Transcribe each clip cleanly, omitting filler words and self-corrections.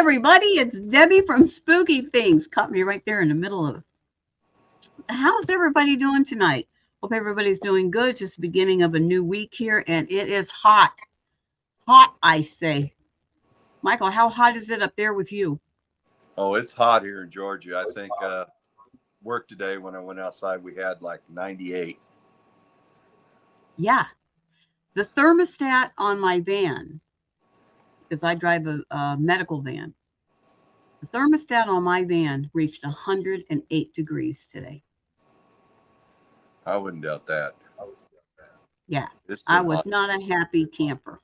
everybody. It's Debbie from Spooky Things. Caught me right there in the middle of. How's everybody doing tonight? Hope everybody's doing good. Just the beginning of a new week here, and it is hot. Hot, I say. Michael, how hot is it up there with you? Oh, it's hot here in Georgia. I think work today when I went outside, we had like 98. Yeah. The thermostat on my van, because I drive a medical van, the thermostat on my van reached 108 degrees today. I wouldn't doubt that. Yeah, It's I been was hot. not a happy camper.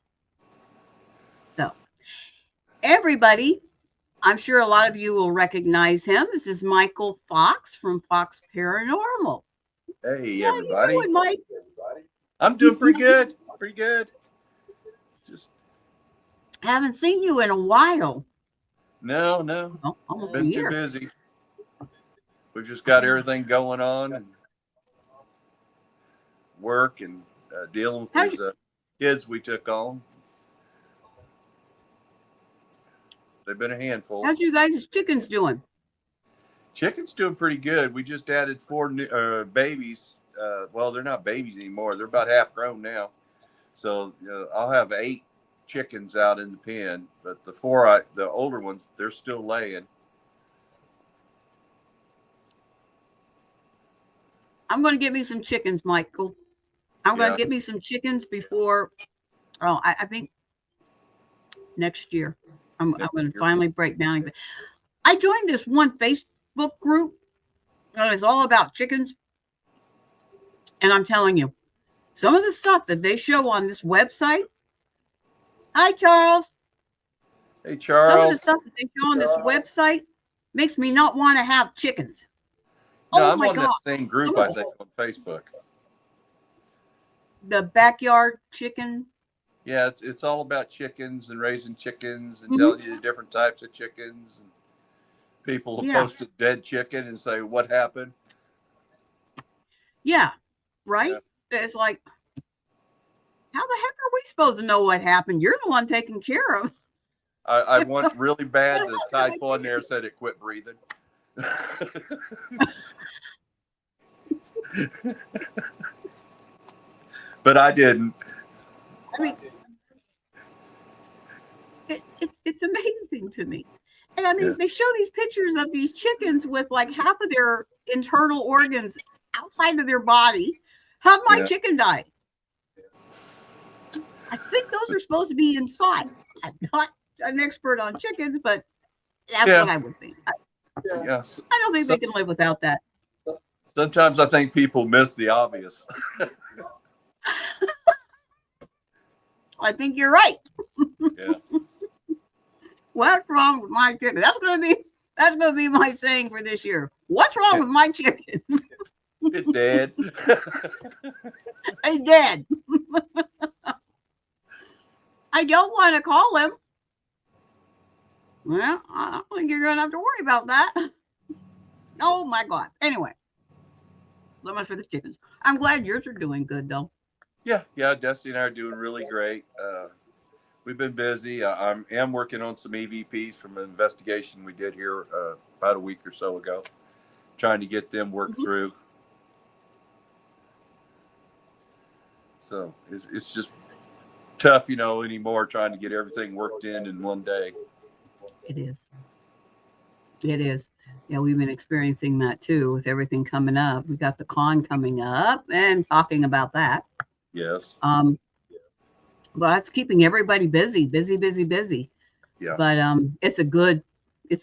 So, everybody, I'm sure a lot of you will recognize him. This is Michael Fox from Fox Paranormal. Hey, How you everybody. doing, Mike? I'm doing pretty good. Pretty good. Just Haven't seen you in a while. no. Oh, almost a Been too year. busy. We've just got Yeah. everything going on and work and dealing with How's these kids we took on. They've been a handful. how's you guys' chickens doing? Chicken's doing pretty good. We just added 4 new, babies. Well, they're not babies anymore. They're about half grown now. So I'll have 8 chickens out in the pen, but the older ones, they're still laying. I'm going to get me some chickens, Michael. I'm going to Yeah, get me some chickens before, I think next year. I'm next going to year. finally break down. I joined this one Facebook group that is all about chickens. And I'm telling you, some of the stuff that they show on this website. Hi, Charles. Hey, Some of the Charles. stuff that they show on this website makes me not want to have chickens. No, Oh I'm my on God. that same group, Some of I think, on Facebook. the backyard chicken. Yeah, it's all about chickens and raising chickens and Mhm. telling you the different types of chickens. And people will Yeah. post a dead chicken and say, "What happened?" Yeah. Right? Yeah, It's like, how the heck are we supposed to know what happened? You're the one taking care of. I want really What bad to happened to type my on there chicken? said it quit breathing. But I didn't. I mean, it's amazing to me. And I Yeah, mean, they show these pictures of these chickens with like half of their internal organs outside of their body. How'd my yeah. chicken die? I think those are supposed to be inside. I'm not an expert on chickens, but that's what Yeah, I would think. yeah. I don't think So, they can live without that. sometimes I think people miss the obvious. I think you're right. Yeah, What's wrong with my chicken? That's gonna be my saying for this year. What's wrong with my chicken? it did. Hey, Dad, I don't want to call him. Well, I don't think you're gonna have to worry about that. Oh my God. Anyway, so much for the chickens. I'm glad yours are doing good though. Yeah. Destiny and I are doing really great. We've been busy. I am working on some EVPs from an investigation we did here about a week or so ago, trying to get them worked Mhm. through. So it's just tough, anymore trying to get everything worked in one day. It is. It is. Yeah, we've been experiencing that too with everything coming up. We got the con coming up and talking about that. Yes. Um, but that's keeping everybody busy, busy, busy, busy. Yeah. But it's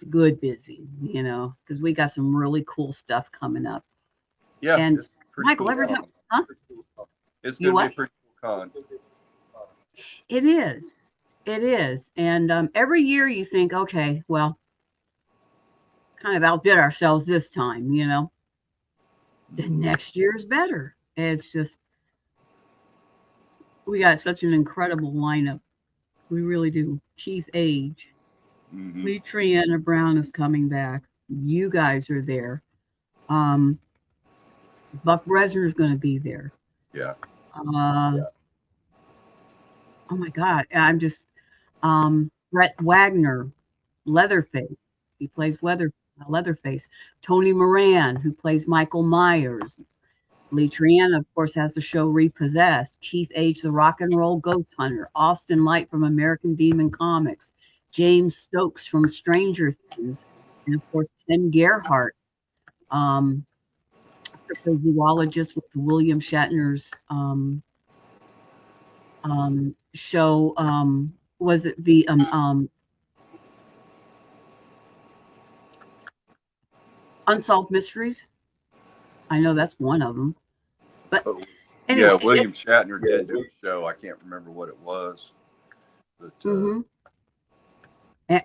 good busy, because we got some really cool stuff coming up. Yeah. And It's a pretty Michael, cool every time, con. huh? It's You going to be a what? pretty cool con. It is. It is. And every year you think, okay, well, kind of outdid ourselves this time. The next year is better. It's just, we got such an incredible lineup. We really do. Keith Age, Hmm. Lee Triana Brown is coming back. You guys are there. Um, Buck Bresner is going to be there. Yeah. Uh, oh my God. Brett Wagner. Leatherface. He plays Leatherface. Tony Moran, who plays Michael Myers. Lee Triana, of course, has the show Repossessed. Keith H., the rock and roll ghost hunter. Austin Light from American Demon Comics. James Stokes from Stranger Things. And of course, Ken Gerhardt, um, cryptozoologist with William Shatner's show. Was it the Unsolved Mysteries? I know that's one of them. But Oh, yeah, anyway, William Shatner did do a show. I can't remember what it was, but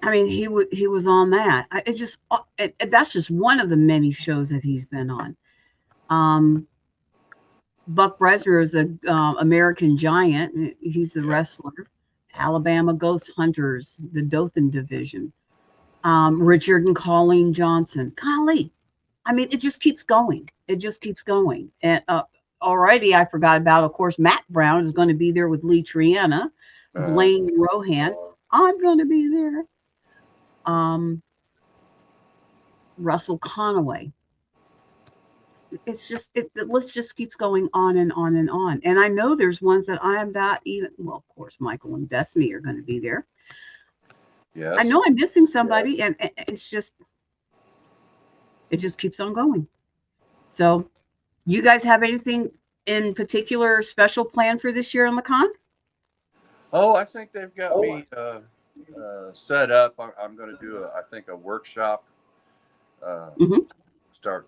I mean, he was on that. It just that's just one of the many shows that he's been on. Buck Bresner is the American Giant. He's the wrestler. Alabama Ghost Hunters, the Dothan Division. Richard and Colleen Johnson. Golly, I mean, it just keeps going. It just keeps going. And already, I forgot about, of course, Matt Brown is going to be there with Lee Triana, Blaine Rohan. I'm going to be there. Russell Conaway. It's just the list just keeps going on and on and on. And I know there's ones that I am not even. Well, of course, Michael and Destiny are going to be there. yes. I know I'm missing somebody, and it's just it just keeps on going. So, you guys have anything in particular special planned for this year on the con? Oh, I think they've got me set up. I'm going to do, I think, a workshop. Start.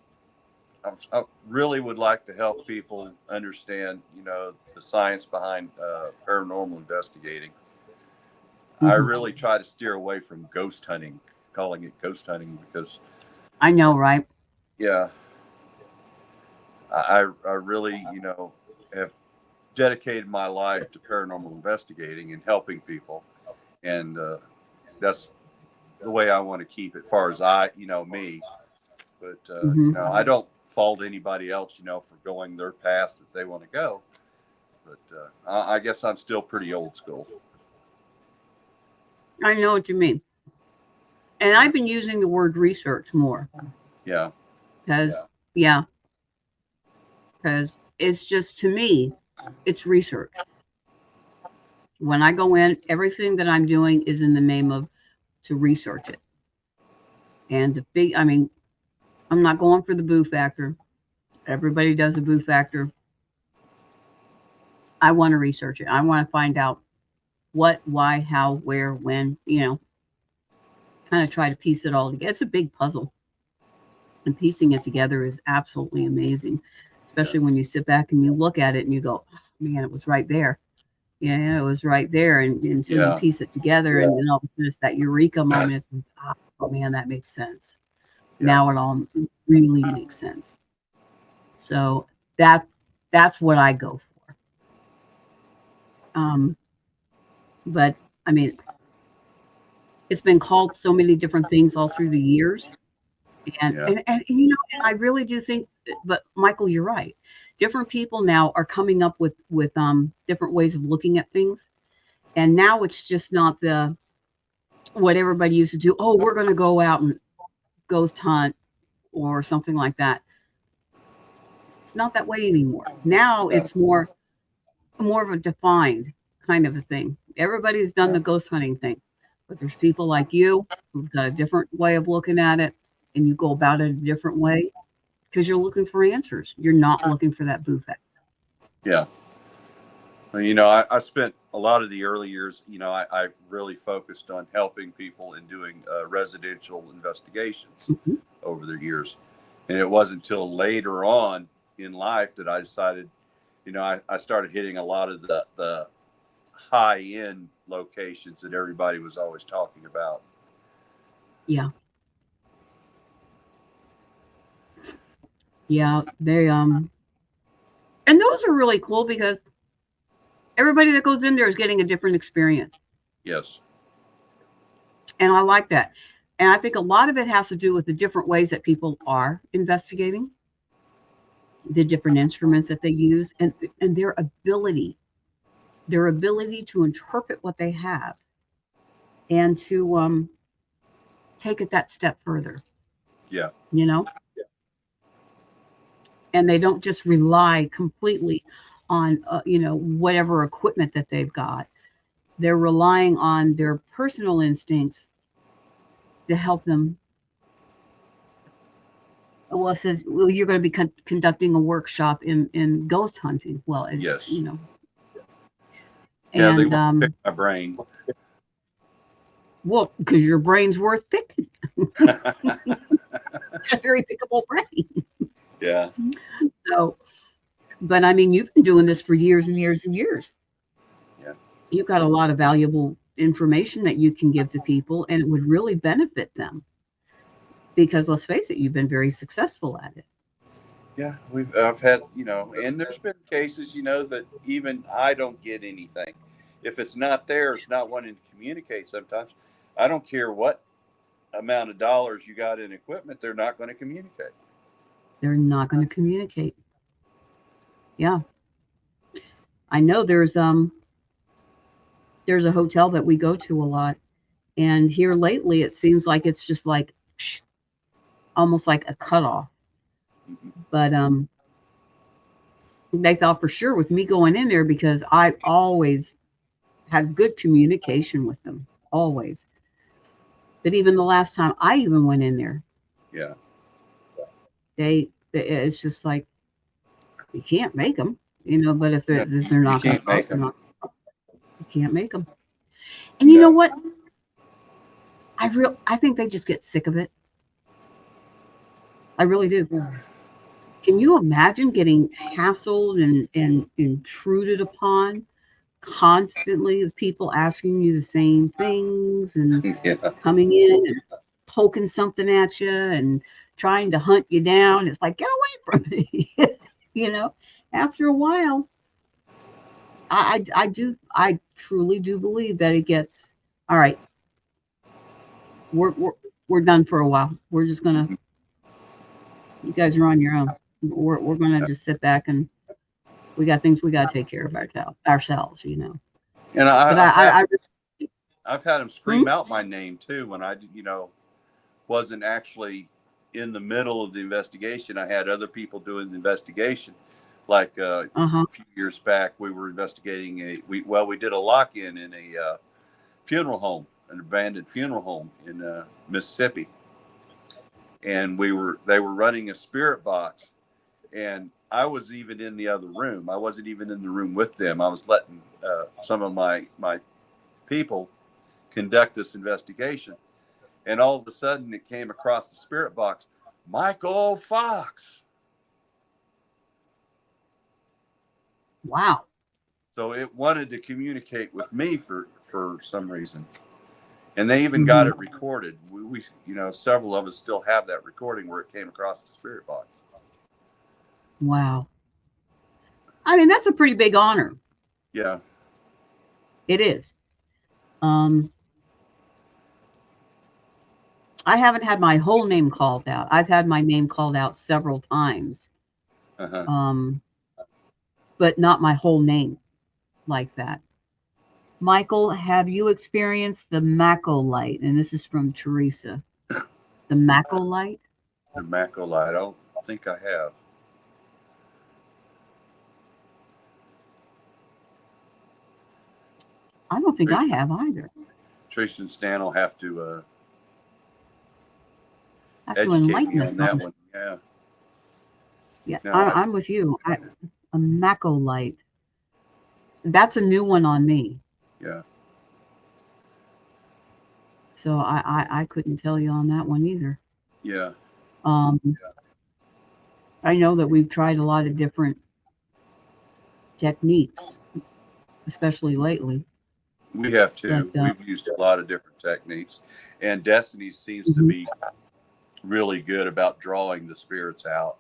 I really would like to help people understand, the science behind paranormal investigating. I really try to steer away from ghost hunting, calling it ghost hunting, because I know, right? Yeah, I really, have dedicated my life to paranormal investigating and helping people, and that's the way I want to keep it. As far as me, but I don't fault anybody else, for going their path that they want to go. But I guess I'm still pretty old school. I know what you mean. And I've been using the word research more. Yeah. Because, because it's just, to me, it's research. When I go in, everything that I'm doing is in the name of to research it. And I'm not going for the boo factor. Everybody does a boo factor. I want to research it. I want to find out what, why, how, where, when, kind of try to piece it all together. It's a big puzzle. And piecing it together is absolutely amazing, especially when you sit back and you look at it and you go, oh, man, it was right there. Yeah, it was right there. And until you piece it together, and then all of a sudden it's that eureka moment. It's like, oh, man, that makes sense. Now it all really makes sense. So that's what I go for. But I mean, it's been called so many different things all through the years. And I really do think, but Michael, you're right. Different people now are coming up with different ways of looking at things. And now it's just not what everybody used to do. Oh, we're going to go out and ghost hunt or something like that. It's not that way anymore. Now it's more of a defined kind of a thing. Everybody's done the ghost hunting thing, but there's people like you who've got a different way of looking at it, and you go about it a different way because you're looking for answers. You're not looking for that boo factor. Yeah. Well, I spent a lot of the early years, I really focused on helping people and doing residential investigations over the years. And it wasn't until later on in life that I decided, I started hitting a lot of the high-end locations that everybody was always talking about. Yeah. Yeah, they and those are really cool because everybody that goes in there is getting a different experience. Yes. And I like that. And I think a lot of it has to do with the different ways that people are investigating, the different instruments that they use, and their ability to interpret what they have and to take it that step further, Yeah. you know, and they don't just rely completely on, whatever equipment that they've got. They're relying on their personal instincts to help them. Well, it says, well, you're going to be conducting a workshop in ghost hunting. Well, as Yes. Yeah, they and want to pick my brain. well, because your brain's worth picking. It's a very pickable brain. Yeah. So, but I mean, you've been doing this for years and years and years. Yeah. You've got a lot of valuable information that you can give to people, and it would really benefit them because let's face it, you've been very successful at it. Yeah. I've had, and there's been cases, that even I don't get anything. If it's not there, it's not wanting to communicate sometimes. I don't care what amount of dollars you got in equipment, they're not going to communicate. They're not going to communicate. Yeah, I know there's a hotel that we go to a lot, and here lately it seems like it's just like almost like a cutoff. Mhm. But they thought for sure with me going in there because I always had good communication with them, always. But even the last time I even went in there, Yeah. it's just like you can't make them, But if No, they're you not going to can't talk, make they're them. not. You can't make them. And you know No. what? I think they just get sick of it. I really do. Can you imagine getting hassled and intruded upon constantly with people asking you the same things and Yeah. coming in and poking something at you and trying to hunt you down? It's like, get away from me. you know, After a while, I truly do believe that it gets, all right, we're, we're, we're done for a while. We're just going to, Mhm. you guys are on your own. We're going to just sit back and we got things we got to take care of ourselves. And But I've had them hmm? scream out my name too when I, wasn't actually in the middle of the investigation. I had other people doing the investigation. Like Uh-huh. a few years back, we were investigating we did a lock in a funeral home, an abandoned funeral home in Mississippi, and they were running a spirit box, and I was even in the other room. I wasn't even in the room with them. I was letting some of my people conduct this investigation. And all of a sudden, it came across the spirit box, Michael Fox. Wow. So it wanted to communicate with me for some reason, and they even got Hmm. it recorded. Several of us still have that recording where it came across the spirit box. Wow. I mean, that's a pretty big honor. Yeah. It is. Um, I haven't had my whole name called out. I've had my name called out several times, Uh huh. um, but not my whole name like that. Michael, have you experienced the Mako light? And this is from Teresa. The Mako light? The macrolide. I don't think I have. I don't think I Tracy, have either. Tracy and Stan will have to Have to educate enlighten me on us on that this. one. Yeah. Yeah, No, I. I'm with you. A Mako light. That's a new one on me. Yeah. So I couldn't tell you on that one either. Yeah. Um, I know that we've tried a lot of different techniques, especially lately. We have But too. We've used a lot of different techniques, and Destiny seems to mhm. be really good about drawing the spirits out.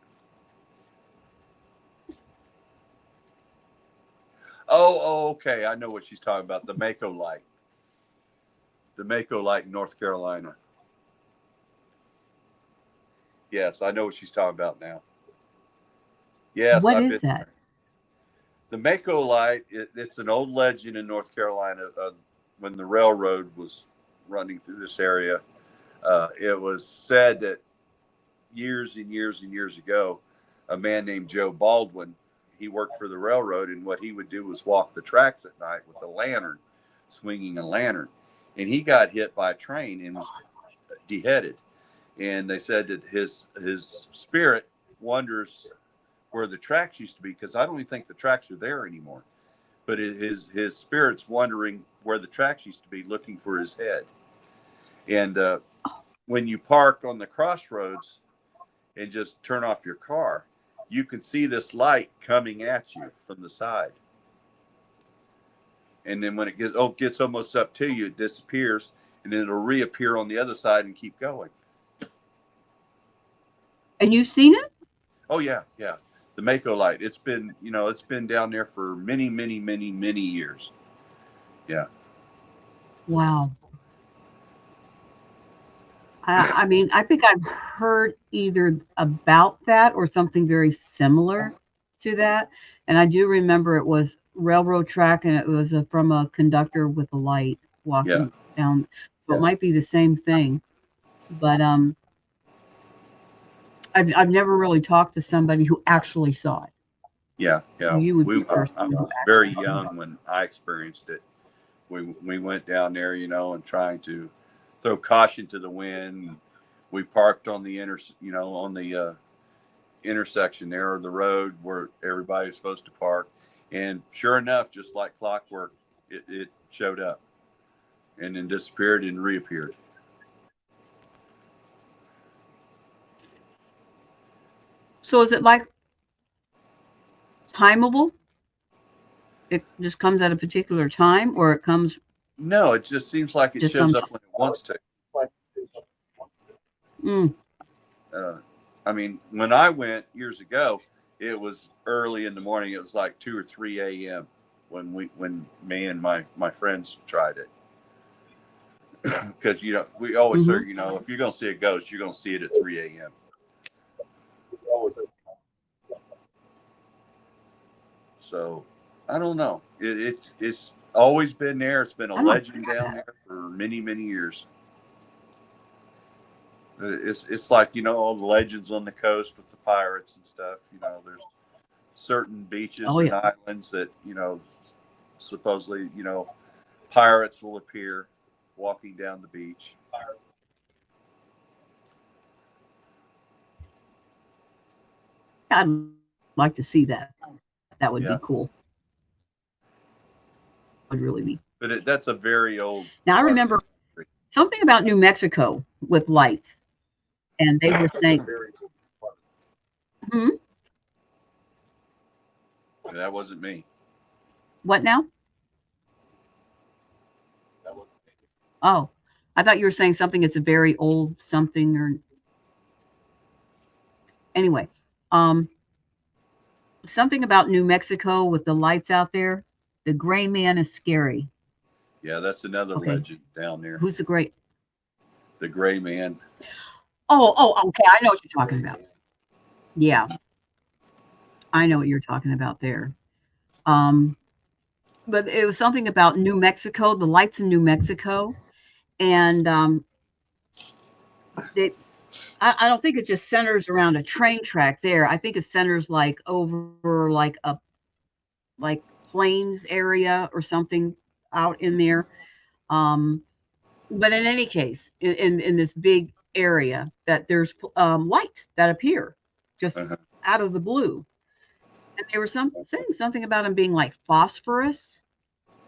Okay. I know what she's talking about. The Mako light. The Mako light in North Carolina. Yes, I know what she's talking about now. Yes, What I've is been that? there. The Mako light, it's an old legend in North Carolina when the railroad was running through this area. It was said that years and years and years ago, a man named Joe Baldwin, he worked for the railroad, and what he would do was walk the tracks at night with a lantern, swinging a lantern. And he got hit by a train and was beheaded. And they said that his spirit wonders where the tracks used to be, because I don't even think the tracks are there anymore. But his spirit's wondering where the tracks used to be, looking for his head. And when you park on the crossroads and just turn off your car, you can see this light coming at you from the side. And then when it gets almost up to you, it disappears, and then it'll reappear on the other side and keep going. And you've seen it? Oh yeah, yeah. The Mako light. It's been down there for many, many, many, many years. Yeah. Wow. I mean, I think I've heard either about that or something very similar to that. And I do remember it was railroad track, and it was from a conductor with a light Yeah. walking down. So it might be the same thing. But I've never really talked to somebody who actually saw it. Yeah. Yeah. You would be the first I one who was very actually saw it. young when I experienced it. We went down there, and trying to throw caution to the wind. We parked on the intersection there, or the road where everybody was supposed to park. And sure enough, just like clockwork, it showed up and then disappeared and reappeared. So is it like timeable? It just comes at a particular time, or it comes No, it just seems like it just shows some. up when it wants to. Mm, Uh, I mean, when I went years ago, it was early in the morning. It was like 2 or 3 a.m. when me and my friends tried it. Because we always hmm say, if you're going to see a ghost, you're going to see it at 3 a.m. So I don't know. It's always been there. It's been a I don't. legend down there for many, many years. It's like, all the legends on the coast with the pirates and stuff. There's certain beaches Oh and yeah. islands that, supposedly, pirates will appear walking down the beach. I'd like to see that. That would be Yeah. cool. Would really be. That's a very old Now I part of the remember country. something about New Mexico with lights, and they were saying, hmm, That wasn't me. "What now?" Oh, I thought you were saying something. It's a very old something, or anyway, um, something about New Mexico with the lights out there. The gray man is scary. Yeah, that's another Okay, legend down there. who's the gray? The gray man. Oh, okay. I know what you're talking about. Yeah, Mhm. I know what you're talking about there. Um, but it was something about New Mexico, the lights in New Mexico, and they. I don't think it just centers around a train track there. I think it centers like over like a like plains area or something out in there. Um, but in any case, in this big area, that there's lights that appear just Uh-huh. out of the blue, and they were saying something about them being like phosphorus,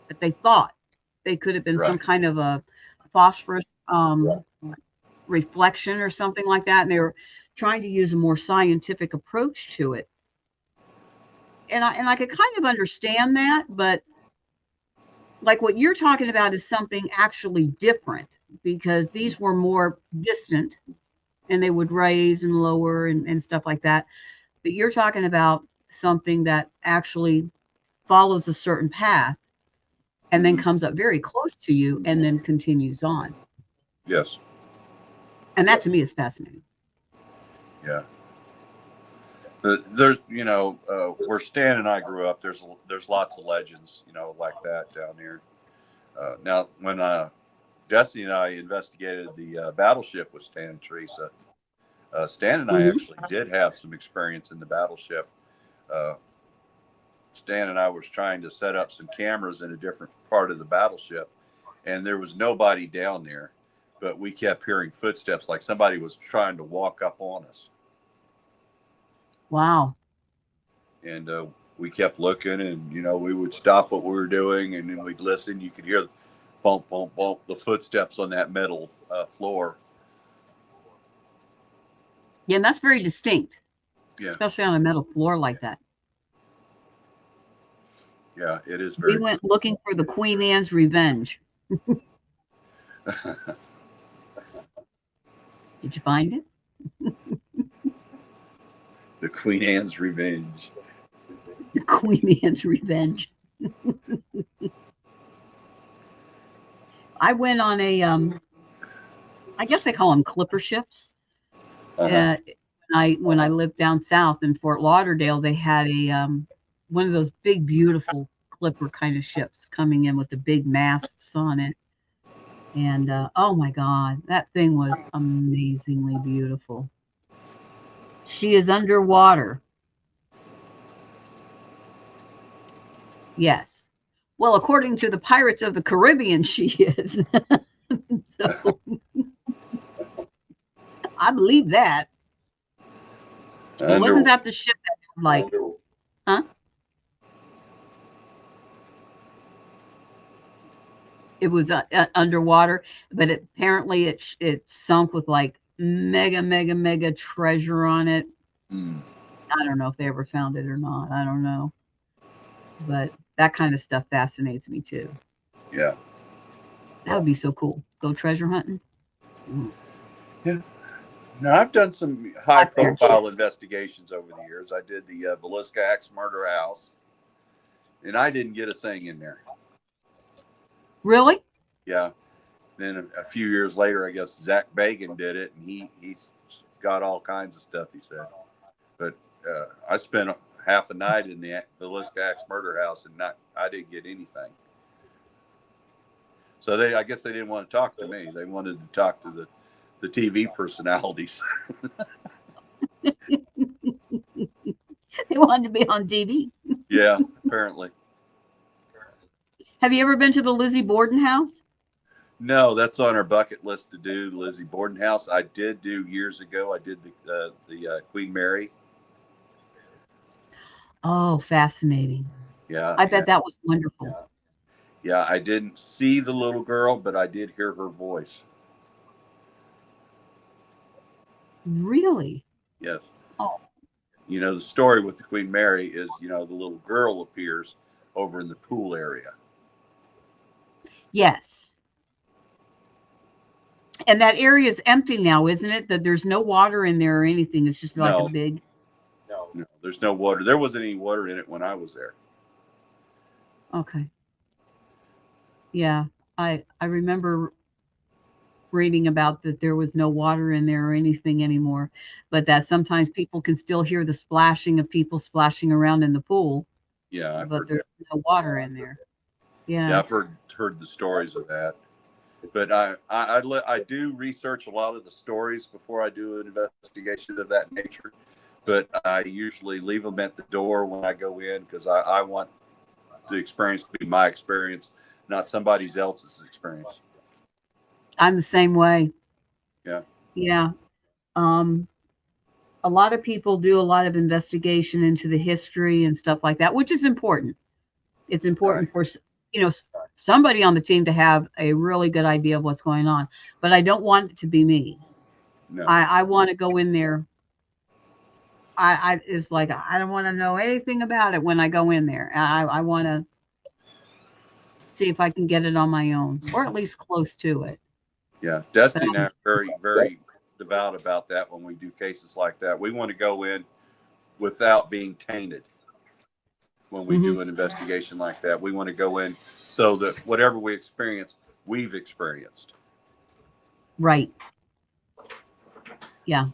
that they thought they could have been some Right. kind of a phosphorus reflection or something like that, and they were trying to use a more scientific approach to it. And I could kind of understand that, but like what you're talking about is something actually different, because these were more distant and they would raise and lower and stuff like that. But you're talking about something that actually follows a certain path and then Hmm. comes up very close to you and then continues on. Yes. And that to me is fascinating. Yeah. There's, where Stan and I grew up, there's lots of legends, like that down here. Now, when Destiny and I investigated the battleship with Stan and Teresa. Stan and I Hmm. actually did have some experience in the battleship. Uh, Stan and I was trying to set up some cameras in a different part of the battleship, and there was nobody down there, but we kept hearing footsteps like somebody was trying to walk up on us. Wow. And we kept looking, and we would stop what we were doing, and then we'd listen. You could hear the bump, bump, bump, the footsteps on that metal floor. Yeah, and that's very distinct, Yeah, especially on a metal floor like that. yeah, it is We very. went looking for the Queen Anne's Revenge. Did you find it? The Queen Anne's Revenge. The Queen Anne's Revenge. I went on a I guess they call them clipper ships. Uh-huh. Uh, when I lived down south in Fort Lauderdale, they had a one of those big, beautiful clipper kind of ships coming in with the big masts on it. And oh my God, that thing was amazingly beautiful. She is underwater. Yes. Well, according to the Pirates of the Caribbean, she is. So I believe that. Wasn't Under that the ship that had like, huh? It was underwater, but apparently it sunk with like mega, mega, mega treasure on it. mm, I don't know if they ever found it or not. I don't know, but that kind of stuff fascinates me too. yeah, That would be so cool. Go treasure hunting. Mm. yeah. Now I've done some high Black bear shit. profile investigations over the years. I did the Villisca Axe Murder House, and I didn't get a thing in there. Really? Yeah. Then a few years later, I guess Zach Bagan did it, and he's got all kinds of stuff. He said, but I spent half a night in the Villisca Axe Murder House, and I didn't get anything. So I guess they didn't want to talk to me. They wanted to talk to the TV personalities. They wanted to be on TV. Yeah, apparently. Have you ever been to the Lizzie Borden house? No, that's on our bucket list to do. The Lizzie Borden house. I did do years ago. I did the Queen Mary. Oh, fascinating. Yeah, I and bet that was wonderful. yeah, I didn't see the little girl, but I did hear her voice. Really? Yes. Oh, The story with the Queen Mary is, the little girl appears over in the pool area. yes. And that area is empty now, isn't it? That there's no water in there or anything. It's just like a No, big. no, there's no water. There wasn't any water in it when I was there. Okay. Yeah. I remember reading about that there was no water in there or anything anymore, but that sometimes people can still hear the splashing of people splashing around in the pool, Yeah, I've but heard there's that. no water in there. Yeah, Yeah. I've heard the stories of that. But I do research a lot of the stories before I do an investigation of that nature. But I usually leave them at the door when I go in because I want the experience to be my experience, not somebody else's experience. I'm the same way. Yeah. Yeah. Um, a lot of people do a lot of investigation into the history and stuff like that, which is important. It's Right. important for somebody on the team to have a really good idea of what's going on. But I don't want it to be me. No. I want to go in there. I it's like I don't want to know anything about it when I go in there. I want to see if I can get it on my own, or at least close to it. Yeah. But Dusty and I are very, very devout about that when we do cases like that. We want to go in without being tainted when we Mhm. do an investigation like that. We want to go in so that whatever we experience, we've experienced. Right. Yeah.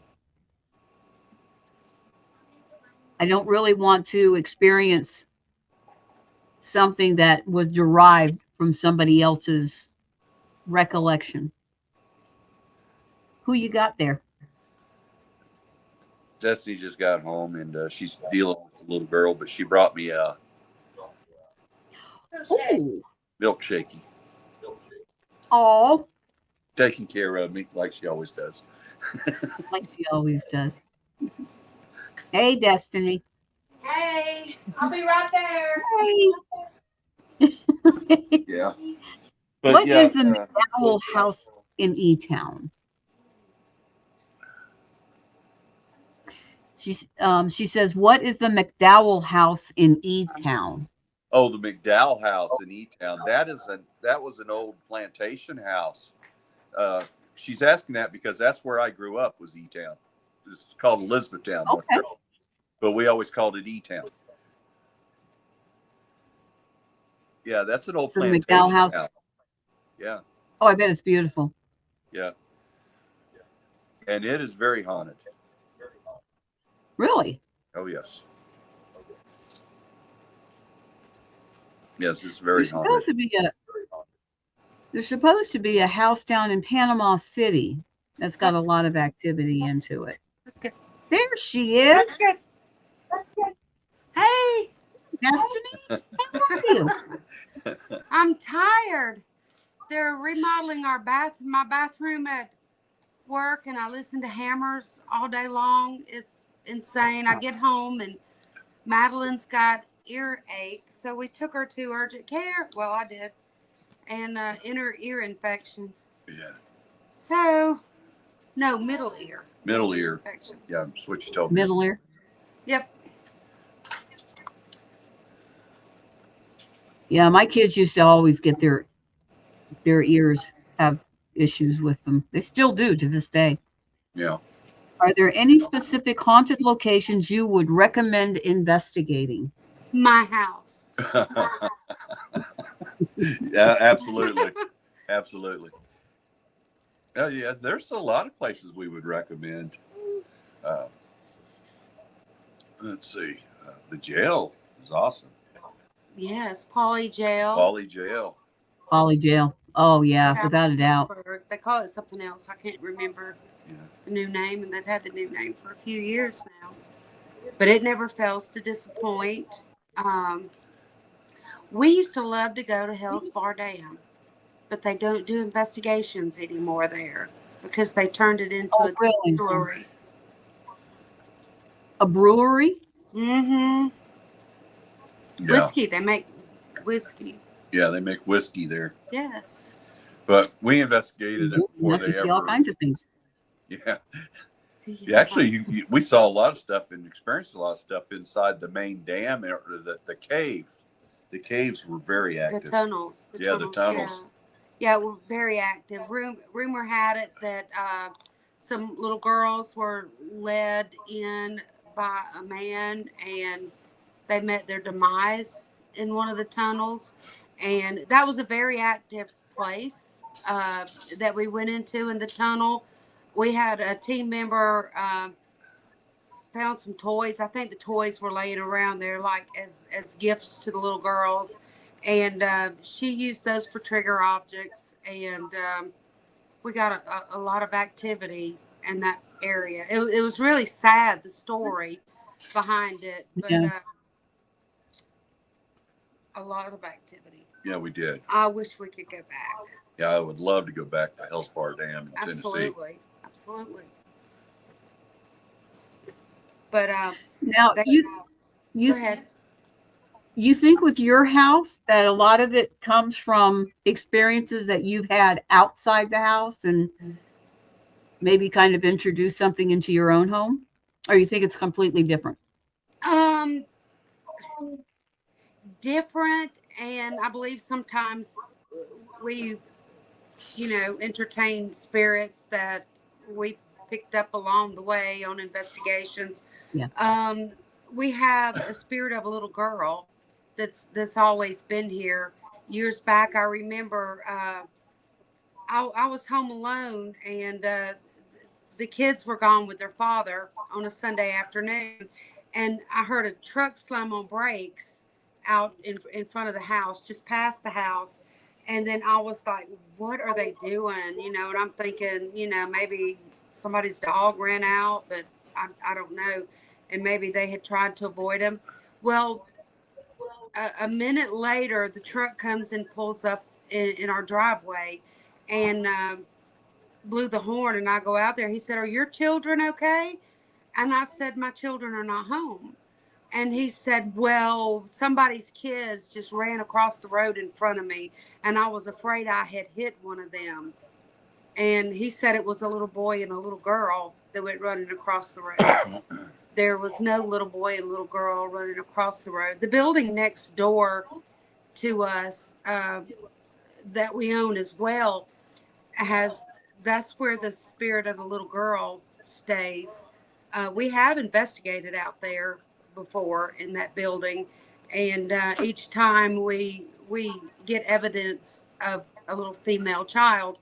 I don't really want to experience something that was derived from somebody else's recollection. Who you got there? Destiny just got home and she's dealing with the little girl, but she brought me a Oh, milkshakey, oh, taking care of me like she always does. like she always does. Hey, Destiny. Hey, I'll be right there. Hey. Yeah, but What yeah, is the McDowell House in E-Town? She says, "What is the McDowell House in E-Town?" oh, the McDowell House in E Town. That was an old plantation house. Uh, she's asking that because that's where I grew up, was E Town. It's called Elizabethtown, North Okay, Carolina, but we always called it E Town. Yeah, that's an old so the McDowell plantation House. house. Yeah, Oh, I bet it's beautiful. yeah, and it is very haunted. Really? Oh yes, yes, it's very There's haunted. supposed to be a there's supposed to be a house down in Panama City that's got a lot of activity into it. That's good. There she That's is, good. Hey, Destiny. How are you? I'm tired. They're remodeling my bathroom at work, and I listen to hammers all day long. It's insane. I get home and Madeline's got earache, so we took her to urgent care. Well, I did, and inner ear infection. Yeah, So, no, middle ear. middle ear. Infection. Yeah, that's what you told me. Middle ear. Yep. Yeah, my kids used to always get their ears have issues with them. They still do to this day. Yeah. Are there any specific haunted locations you would recommend investigating? My house. Yeah, absolutely, absolutely. Yeah, there's a lot of places we would recommend. Uh, let's see, the jail is awesome. Yes, Polly Jail. Wally Jail. Folly Jail. Oh yeah, South without a doubt. Pittsburgh. They call it something else. I can't remember Yeah, the new name, and they've had the new name for a few years now. But it never fails to disappoint. Um, we used to love to go to Hell's Bar Dam, but they don't do investigations anymore there because they turned it into Oh a really? distillery. A brewery? Mm-hmm. yeah, Whiskey. They make whiskey. yeah. They make whiskey there, Yes. but we investigated it Mhm. before I can they see all ever. kinds of things. Yeah, yeah. Yeah. Actually, we saw a lot of stuff and experienced a lot of stuff inside the main dam or the cave. The caves were very The active. tunnels. The Yeah, the tunnels. tunnels. Yeah. Yeah, we're very active. Rumor had it that some little girls were led in by a man, and they met their demise in one of the tunnels, and that was a very active place that we went into in the tunnel. We had a team member found some toys. I think the toys were laying around there like as gifts to the little girls, and she used those for trigger objects. And we got a lot of activity in that area. It was really sad, the story behind it, but Yeah. a lot of activity. Yeah, we did. I wish we could go back. Yeah, I would love to go back to Hell's Bar Dam in Tennessee. Absolutely, absolutely. But Now they, go you ahead. you think with your house that a lot of it comes from experiences that you've had outside the house and maybe kind of introduce something into your own home? Or you think it's completely different? Um, different, and I believe sometimes we, entertain spirits that we picked up along the way on investigations. Yeah. Um, we have a spirit of a little girl that's always been here. Years back, I remember I was home alone, and the kids were gone with their father on a Sunday afternoon, and I heard a truck slam on brakes out in front of the house, just past the house, And then I was like, what are they doing? And I'm thinking, maybe somebody's dog ran out, but I don't know. And maybe they had tried to avoid him. Well, a minute later, the truck comes and pulls up in our driveway and blew the horn. And I go out there. He said, "Are your children okay?" And I said, "My children are not home." And he said, "Well, somebody's kids just ran across the road in front of me, and I was afraid I had hit one of them." And he said it was a little boy and a little girl that went running across the road. There was no little boy and little girl running across the road. The building next door to us that we own as well has, that's where the spirit of the little girl stays. We have investigated out there before in that building, and each time we get evidence of a little female child,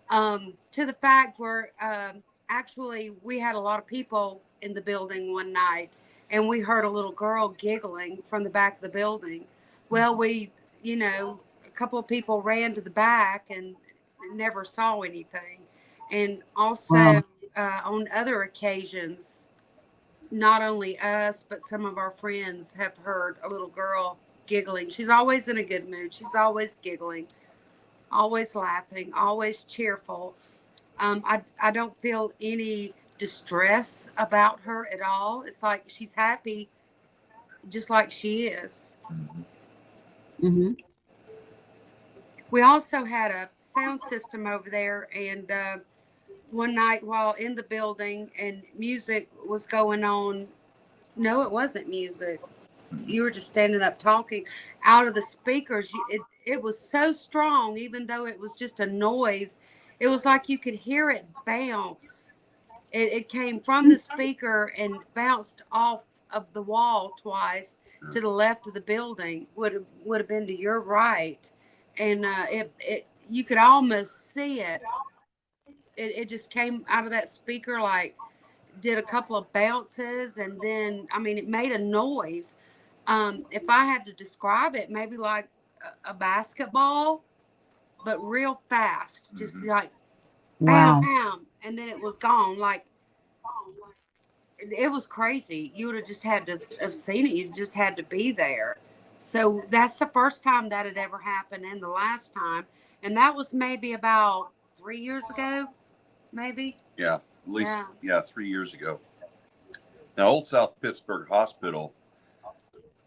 to the fact where actually we had a lot of people in the building one night, and we heard a little girl giggling from the back of the building. Well, a couple of people ran to the back and never saw anything. And also, Wow. on other occasions, not only us, but some of our friends have heard a little girl giggling. She's always in a good mood. She's always giggling, always laughing, always cheerful. I don't feel any distress about her at all. It's like she's happy just like she is. Mm-hmm. We also had a sound system over there, and one night while in the building and music was going on, no, it wasn't music. You were just standing up talking out of the speakers. It was so strong, even though it was just a noise. It was like you could hear it bounce. It came from the speaker and bounced off of the wall twice to the left of the building. Would have been to your right, and it you could almost see it. It just came out of that speaker, like, did a couple of bounces, and then, I mean, it made a noise. If I had to describe it, maybe like a basketball, but real fast, just like bam, Wow. bam, and then it was gone. Like, it was crazy. You would have just had to have seen it. You just had to be there. So that's the first time that had ever happened, and the last time, and that was maybe about 3 years ago, maybe. Yeah, at least, Yeah. yeah, 3 years ago. Now, Old South Pittsburgh Hospital,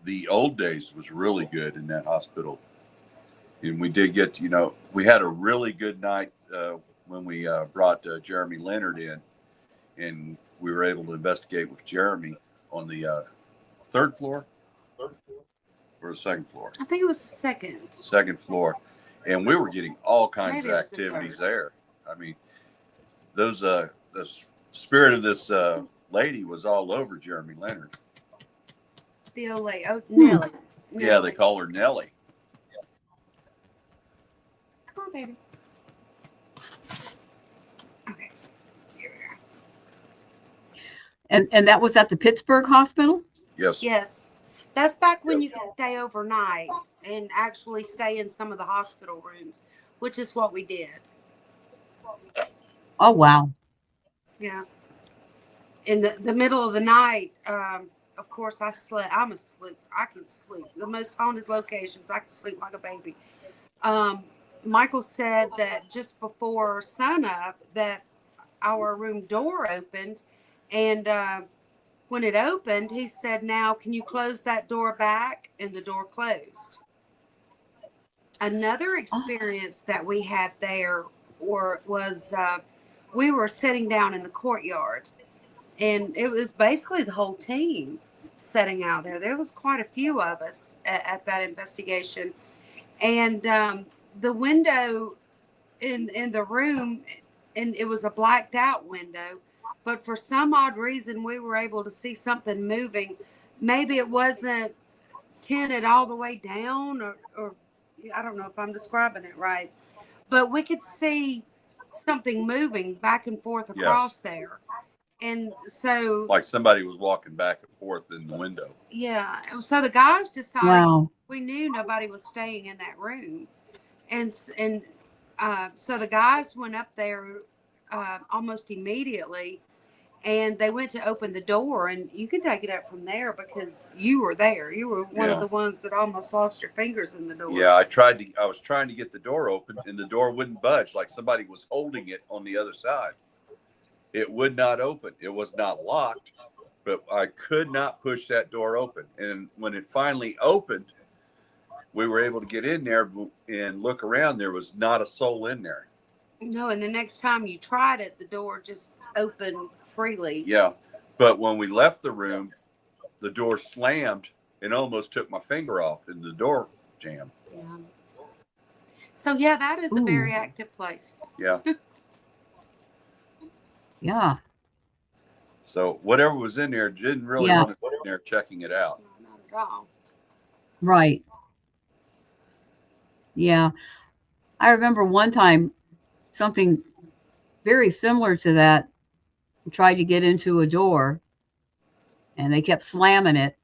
the old days was really good in that hospital. And we did get, we had a really good night when we brought Jeremy Leonard in, and we were able to investigate with Jeremy on the third floor or the second floor? I think it was the second. Second floor. And we were getting all kinds Maybe of it was the activities third. there. I mean, the spirit of this lady was all over Jeremy Leonard. The old lady. Oh, Nellie. Yeah, they Nellie. call her Nellie. Come on, baby. Okay. Here we go. And that was at the Pittsburgh Hospital? Yes. Yes. That's back when you could stay overnight and actually stay in some of the hospital rooms, which is what we did. Oh, wow. Yeah. In the middle of the night, of course, I slept. I'm asleep. I can sleep. The most haunted locations, I can sleep like a baby. Um, Michael said that just before sunup, that our room door opened, and when it opened, he said, "Now, can you close that door back?" And the door closed. Another Oh, experience that we had there was we were sitting down in the courtyard, and it was basically the whole team sitting out there. There was quite a few of us at that investigation, and the window in the room, and it was a blacked out window, but for some odd reason we were able to see something moving. Maybe it wasn't tinted all the way down, or I don't know if I'm describing it right, but we could see something moving back and forth Yes. across there. And so, Like somebody was walking back and forth in the window. yeah, so the guys decided, wow. we knew nobody was staying in that room, And so the guys went up there almost immediately, and they went to open the door, and you can take it up from there because you were there. You were one of Yeah. the ones that almost lost your fingers in the door. Yeah, I was trying to get the door open, and the door wouldn't budge, like somebody was holding it on the other side. It would not open. It was not locked, but I could not push that door open. And when it finally opened, we were able to get in there and look around. There was not a soul in there. No, and the next time you tried it, the door just opened freely. Yeah. But when we left the room, the door slammed and almost took my finger off in the door jam. Yeah. So yeah, that is a very Ooh. active place. Yeah. Yeah. So whatever was in there didn't really Yeah. want to sit in there checking it out. No, not at all. Right. Yeah. I remember one time something very similar to that tried to get into a door and they kept slamming it.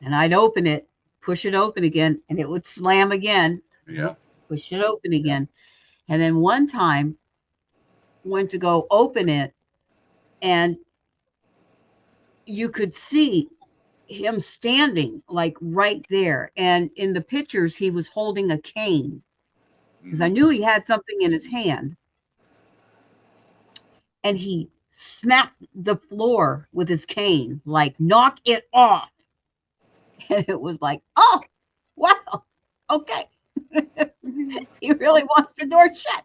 And I'd open it, push it open again, and it would slam again. Yeah. Push it open again. And then one time went to go open it, and you could see him standing like right there. And in the pictures, he was holding a cane because I knew he had something in his hand. And he smacked the floor with his cane, like, knock it off. And it was like, oh, wow, okay. He really wants the door shut.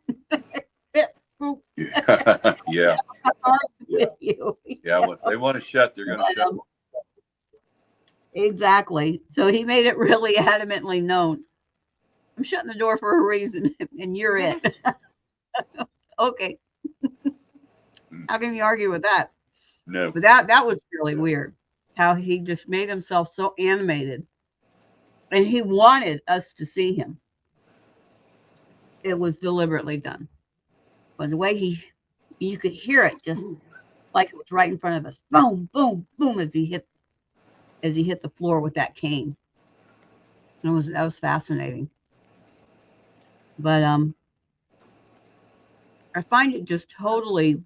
Yeah. Yeah. With you. Yeah. Once they want to shut, they're going to shut. Exactly. So he made it really adamantly known. I'm shutting the door for a reason, and you're it. Okay. How can you argue with that? No. But that was really weird. How he just made himself so animated, and he wanted us to see him. It was deliberately done. But the way you could hear it, just like it was right in front of us. Boom, boom, boom, as he hit the floor with that cane. That was fascinating. But I find it just totally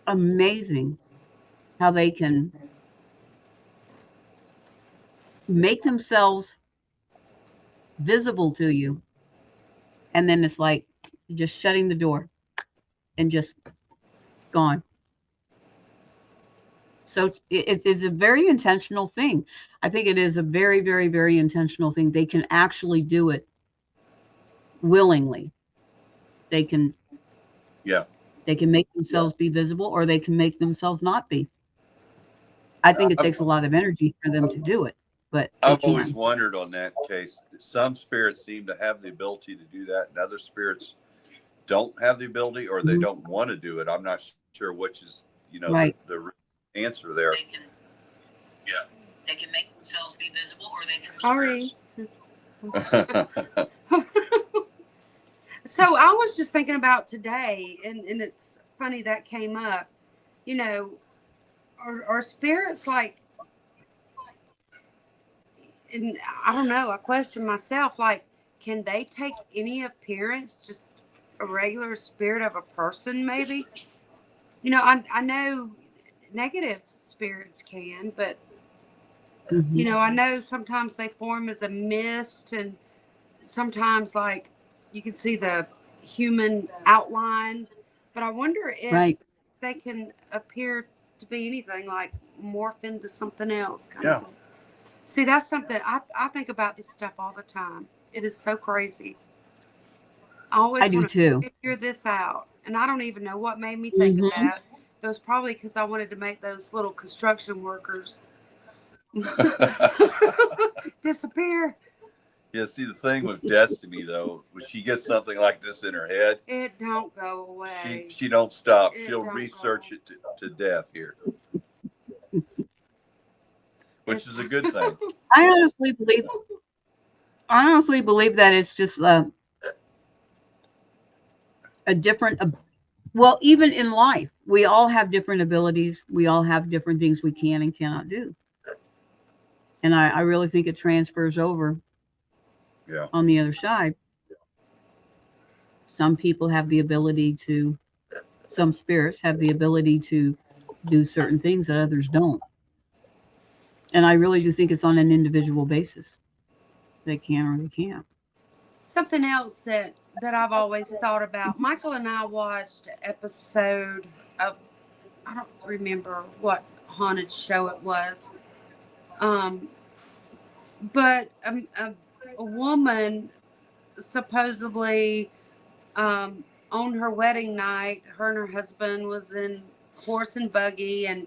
amazing how they can make themselves visible to you, and then it's like just shutting the door and just gone. So it's a very intentional thing. I think it is a very, very, very intentional thing. They can actually do it willingly. They can Yeah. make themselves be visible, or they can make themselves not be. I think it takes a lot of energy for them to do it, but they I've always can. wondered on that case. Some spirits seem to have the ability to do that, and other spirits don't have the ability, or they Mhm. don't want to do it. I'm not sure which is, Right. the answer there. They can make themselves be visible, or they can. Sorry. So I was just thinking about today, and it's funny that came up. You know, are spirits like, and I don't know, I question myself, like, can they take any appearance, just a regular spirit of a person, maybe? You know, I know negative spirits can, but, you Mhm. know, I know sometimes they form as a mist, and sometimes, like, you can see the human outline, but I wonder if Right. they can appear to be anything, like morph into something else, kind Yeah. of thing. See, that's something I think about this stuff all the time. It is so crazy. I I always do want to too. figure this out, and I don't even know what made me think of Hmm. that. It was probably because I wanted to make those little construction workers disappear. Yeah, see, the thing with Destiny though, when she gets something like this in her head, It don't go she away. she don't stop. It She'll don't research go. it to death here, which It's is a good thing. I honestly believe. I honestly believe that it's just a different. Well, even in life, we all have different abilities. We all have different things we can and cannot do. And I really think it transfers over Yeah. On the other side, some people have the ability to, some spirits have the ability to do certain things that others don't. And I really do think it's on an individual basis. They can or they can't. Something else that I've always thought about. Michael and I watched an episode of, I don't remember what haunted show it was, um, but a woman supposedly, on her wedding night, her and her husband was in horse and buggy, and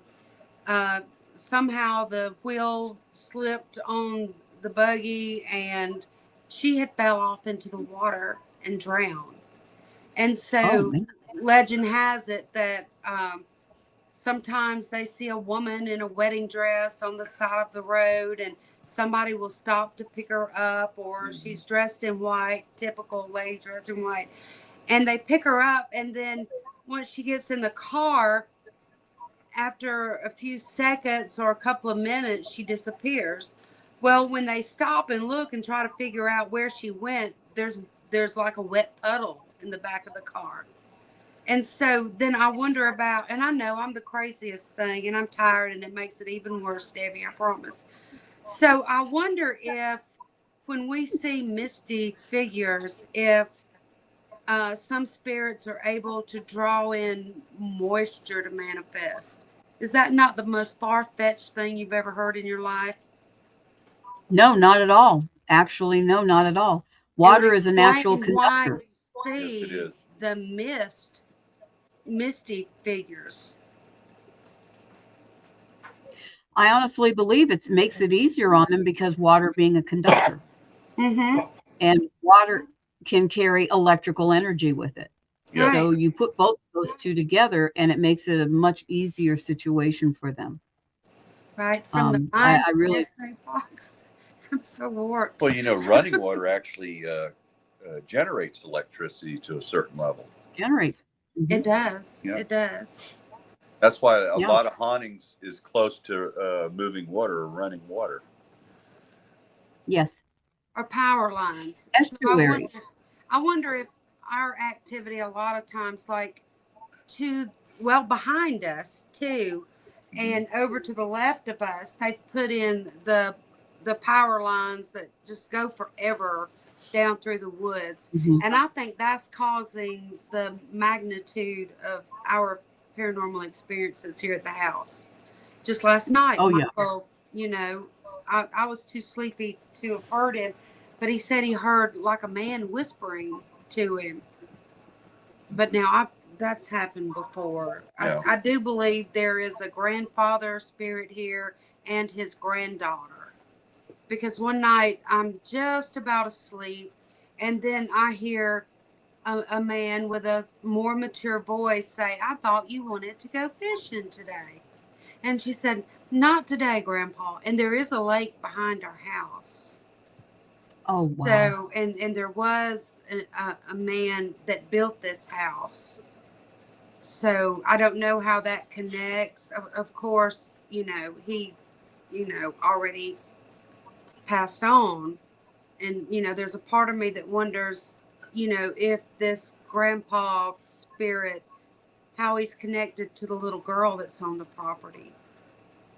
uh, somehow the wheel slipped on the buggy, and she had fell off into the water and drowned. And Oh, so man. legend has it that sometimes they see a woman in a wedding dress on the side of the road, and somebody will stop to pick her up, or she's dressed in white, typical lady dressed in white, and they pick her up. And then once she gets in the car, after a few seconds or a couple of minutes, she disappears. Well, when they stop and look and try to figure out where she went, there's like a wet puddle in the back of the car. And so then I wonder about, and I know I'm the craziest thing, and I'm tired, and it makes it even worse, Debbie, I promise. So I wonder if, when we see misty figures, if some spirits are able to draw in moisture to manifest. Is that not the most far fetched thing you've ever heard in your life? No, not at all. Actually, no, not at all. It would Water is a natural explain why conductor. you Yes, it see is. the misty figures. I honestly believe it makes it easier on them because water being a conductor, Mm-hmm. and water can carry electrical energy with it. Yes. Right. So you put both of those two together, and it makes it a much easier situation for them. Right. From the I, mind I of really Disney Fox. I'm so warped. Well, running water actually generates electricity to a certain level. generates. It Mhm. does. Yeah. It does. That's why a Yeah. lot of hauntings is close to moving water or running water. Yes. Or power lines. So Estuaries. I wonder if our activity a lot of times, like, to, well, behind us too, Mhm. and over to the left of us, they put in the power lines that just go forever down through the woods. Mhm. And I think that's causing the magnitude of our paranormal experiences here at the house. Just last night, Oh, yeah. Michael, I was too sleepy to have heard him, but he said he heard like a man whispering to him. But now that's happened before. Yeah. I do believe there is a grandfather spirit here and his granddaughter. Because one night I'm just about asleep, and then I hear a man with a more mature voice say, "I thought you wanted to go fishing today." And she said, "Not today, Grandpa." And there is a lake behind our house. Oh, wow. So, and there was a man that built this house. So I don't know how that connects. Of course, he's, already passed on. And, there's a part of me that wonders, if this grandpa spirit, how he's connected to the little girl that's on the property.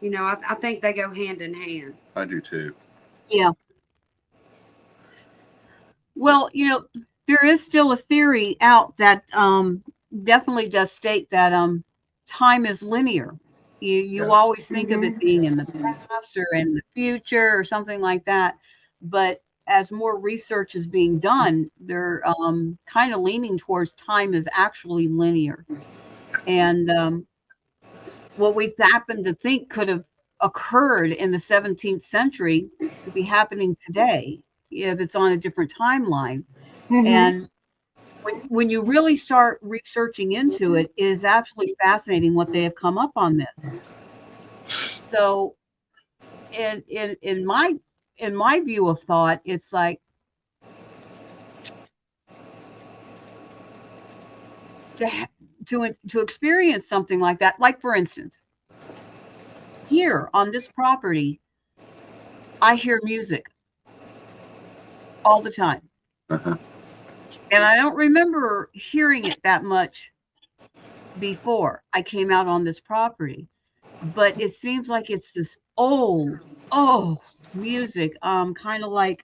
I think they go hand in hand. I do too. Yeah. Well, there is still a theory out that definitely does state that time is linear. You Yeah. always think of it Mm-hmm. being in the past or in the future or something like that. But as more research is being done, they're kind of leaning towards time is actually linear. And what we happen to think could have occurred in the 17th century could be happening today if it's on a different timeline. Mm-hmm. And when you really start researching into it, it is absolutely fascinating what they have come up on this. So, in my view of thought, it's like to experience something like that. Like for instance, here on this property, I hear music all the time. Uh-huh. And I don't remember hearing it that much before I came out on this property. But it seems like it's this old music, kind of like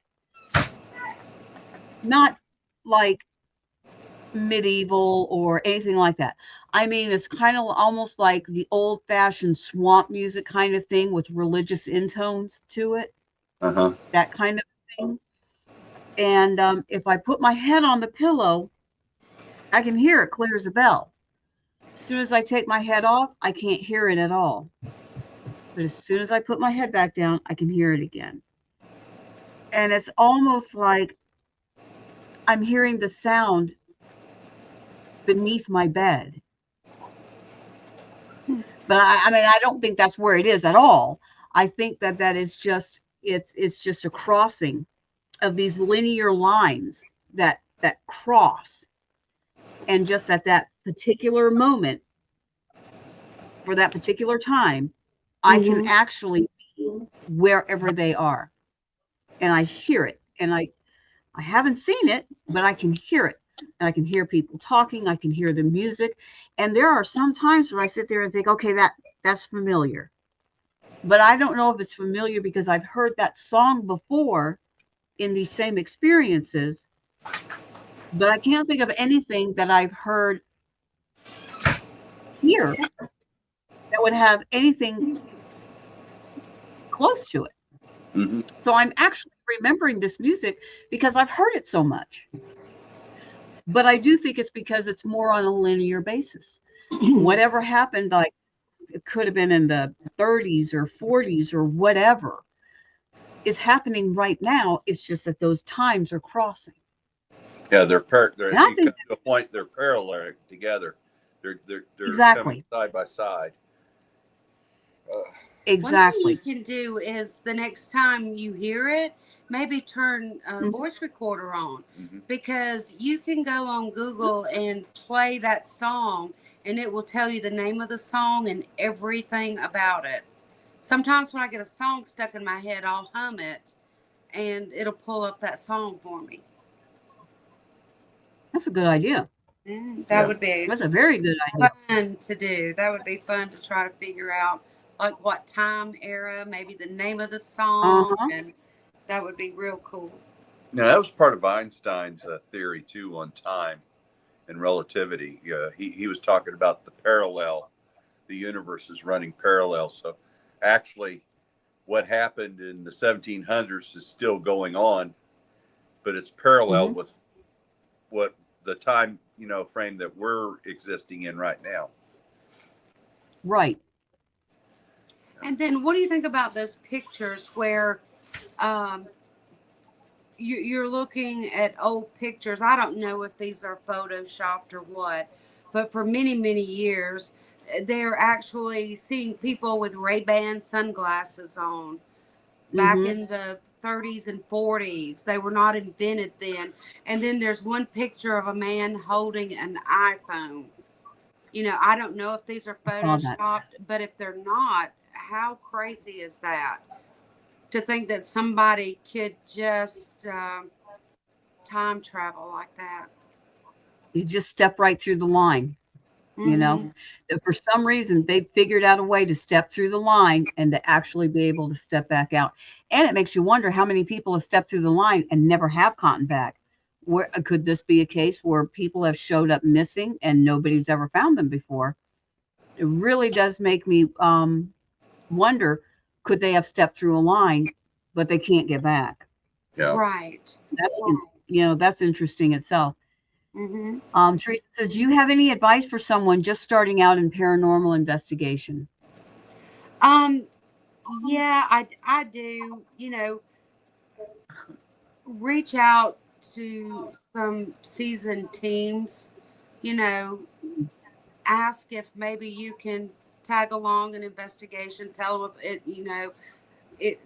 not like medieval or anything like that. I mean, it's kind of almost like the old-fashioned swamp music kind of thing with religious intones to it, Uh-huh. that kind of thing. And if I put my head on the pillow, I can hear it clear as a bell. As soon as I take my head off, I can't hear it at all. But as soon as I put my head back down, I can hear it again. And it's almost like I'm hearing the sound beneath my bed. But I mean, I don't think that's where it is at all. I think that that is just it's just a crossing of these linear lines that cross, and just at that particular moment for that particular time, I can Mhm. actually be wherever they are, and I hear it, and I haven't seen it, but I can hear it. And I can hear people talking, I can hear the music. And there are some times where I sit there and think, okay, that's familiar. But I don't know if it's familiar because I've heard that song before in these same experiences, but I can't think of anything that I've heard here that would have anything close to it. Mm-hmm. So I'm actually remembering this music because I've heard it so much. But I do think it's because it's more on a linear basis. Whatever happened, like it could have been in the 30s or 40s or whatever, is happening right now. It's just that those times are crossing. Yeah, they're And I you come think to a point they're parallel together. They're coming exactly, side by side. Uh, One thing you exactly. can do is the next time you hear it, maybe turn a Mhm. voice recorder on, mm-hmm. because you can go on Google and play that song and it will tell you the name of the song and everything about it. Sometimes when I get a song stuck in my head, I'll hum it and it'll pull up that song for me. That's a good idea. That Yeah. would be That's a very good idea. fun to do. That would be fun to try to figure out like what time era, maybe the name of the song, Uh-huh. and that would be real cool. Now that was part of Einstein's theory too on time and relativity. He was talking about the parallel. The universe is running parallel. So actually, what happened in the 1700s is still going on, but it's parallel Hmm. with what the time frame that we're existing in right now. Right. And then, what do you think about those pictures where um, you're looking at old pictures? I don't know if these are photoshopped or what, but for many, many years, they're actually seeing people with Ray-Ban sunglasses on back Hmm. in the 30s and 40s. They were not invented then. And then there's one picture of a man holding an iPhone. I don't know if these are I saw that. photoshopped, but if they're not, how crazy is that? To think that somebody could just time travel like that. You just step right through the line, you know. Hmm. That for some reason they figured out a way to step through the line and to actually be able to step back out. And it makes you wonder how many people have stepped through the line and never have gotten back. Where could this be a case where people have showed up missing and nobody's ever found them before? It really does make me wonder, could they have stepped through a line, but they can't get back? Yeah. Right. That's that's interesting itself. Hmm. Teresa says, do you have any advice for someone just starting out in paranormal investigation? Um, yeah, I do. Reach out to some seasoned teams. You know, ask if maybe you can tag along an investigation. Tell them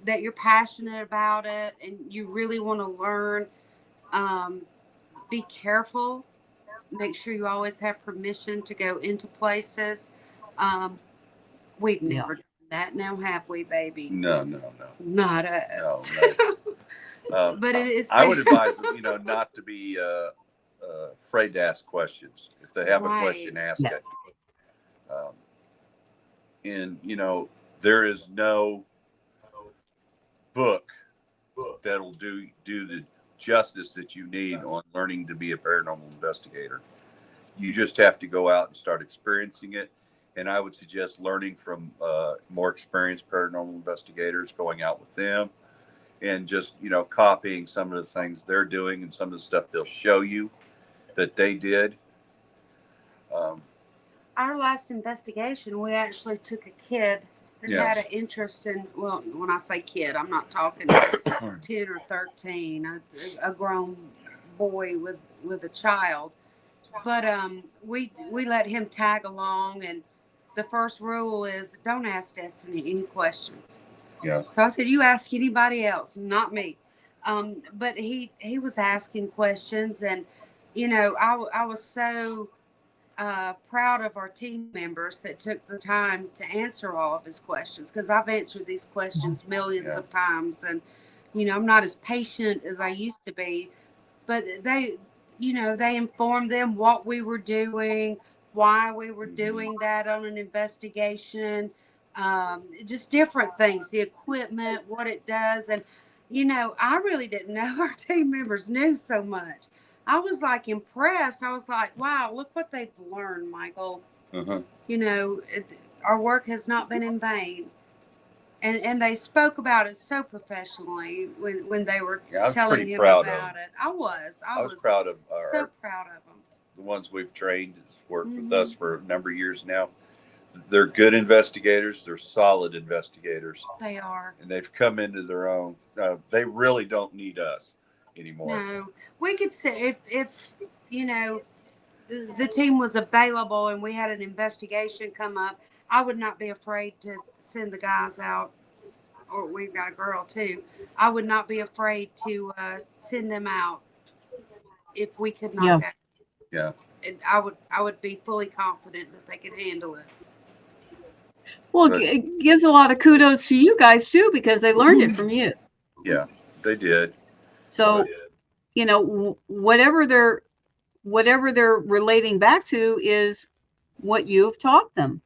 that you're passionate about it and you really want to learn. Um, be careful. Make sure you always have permission to go into places. Um, we've Yeah. never done that now, have we, baby? No, no, no, Not no, us. no. But it is. I would advise them, not to be afraid to ask questions. If they have a Right. question, ask Yes. it. And there is no book that'll do the justice that you need on learning to be a paranormal investigator. You just have to go out and start experiencing it. And I would suggest learning from more experienced paranormal investigators, going out with them, and just copying some of the things they're doing and some of the stuff they'll show you that they did. Our last investigation, we actually took a kid that Yes. had an interest in, well, when I say kid, I'm not talking 10 or 13, a grown boy with a child. But we let him tag along, and the first rule is don't ask Destiny any questions. Yeah. So I said, you ask anybody else, not me. But he was asking questions, and I was so proud of our team members that took the time to answer all of his questions, because I've answered these questions millions of times, and I'm not as patient as I used to be. But they informed them what we were doing, why we were doing that on an investigation, just different things, the equipment, what it does. And I really didn't know our team members knew so much. I was like impressed. I was like, wow, look what they've learned, Michael. Uh-huh. Our work has not been in vain. And they spoke about it so professionally when they were telling him about it. I was proud of so proud of them. The ones we've trained, worked with us for a number of years now. They're good investigators. They're solid investigators. They are. And they've come into their own. They really don't need us anymore. No, we could say if the team was available and we had an investigation come up, I would not be afraid to send the guys out. Or we've got a girl too. I would not be afraid to send them out if we could not go. Yeah. And I would be fully confident that they could handle it. Well, it gives a lot of kudos to you guys too, because they learned it from you. Yeah, they did. So, whatever they're relating back to is what you've taught them.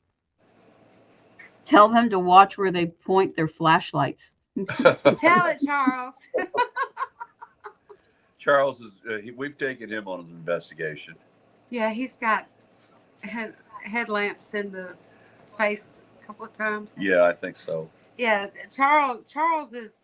Tell them to watch where they point their flashlights. Tell it, Charles. Charles is. We've taken him on an investigation. Yeah, he's got headlamps in the face a couple of times. Yeah, I think so. Yeah, Charles is.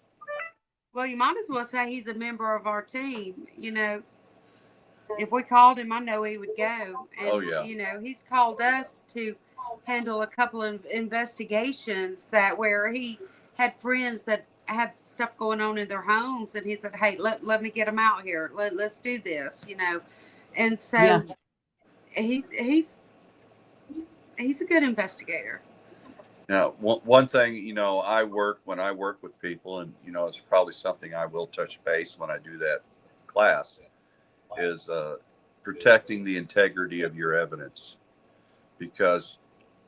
Well, you might as well say he's a member of our team. If we called him, I know he would go. And, he's called us to handle a couple of investigations where he had friends that had stuff going on in their homes, and he said, hey, let me get them out here. Let's do this, And so he's a good investigator. Now, one thing, when I work with people, and, it's probably something I will touch base when I do that class, is protecting the integrity of your evidence. Because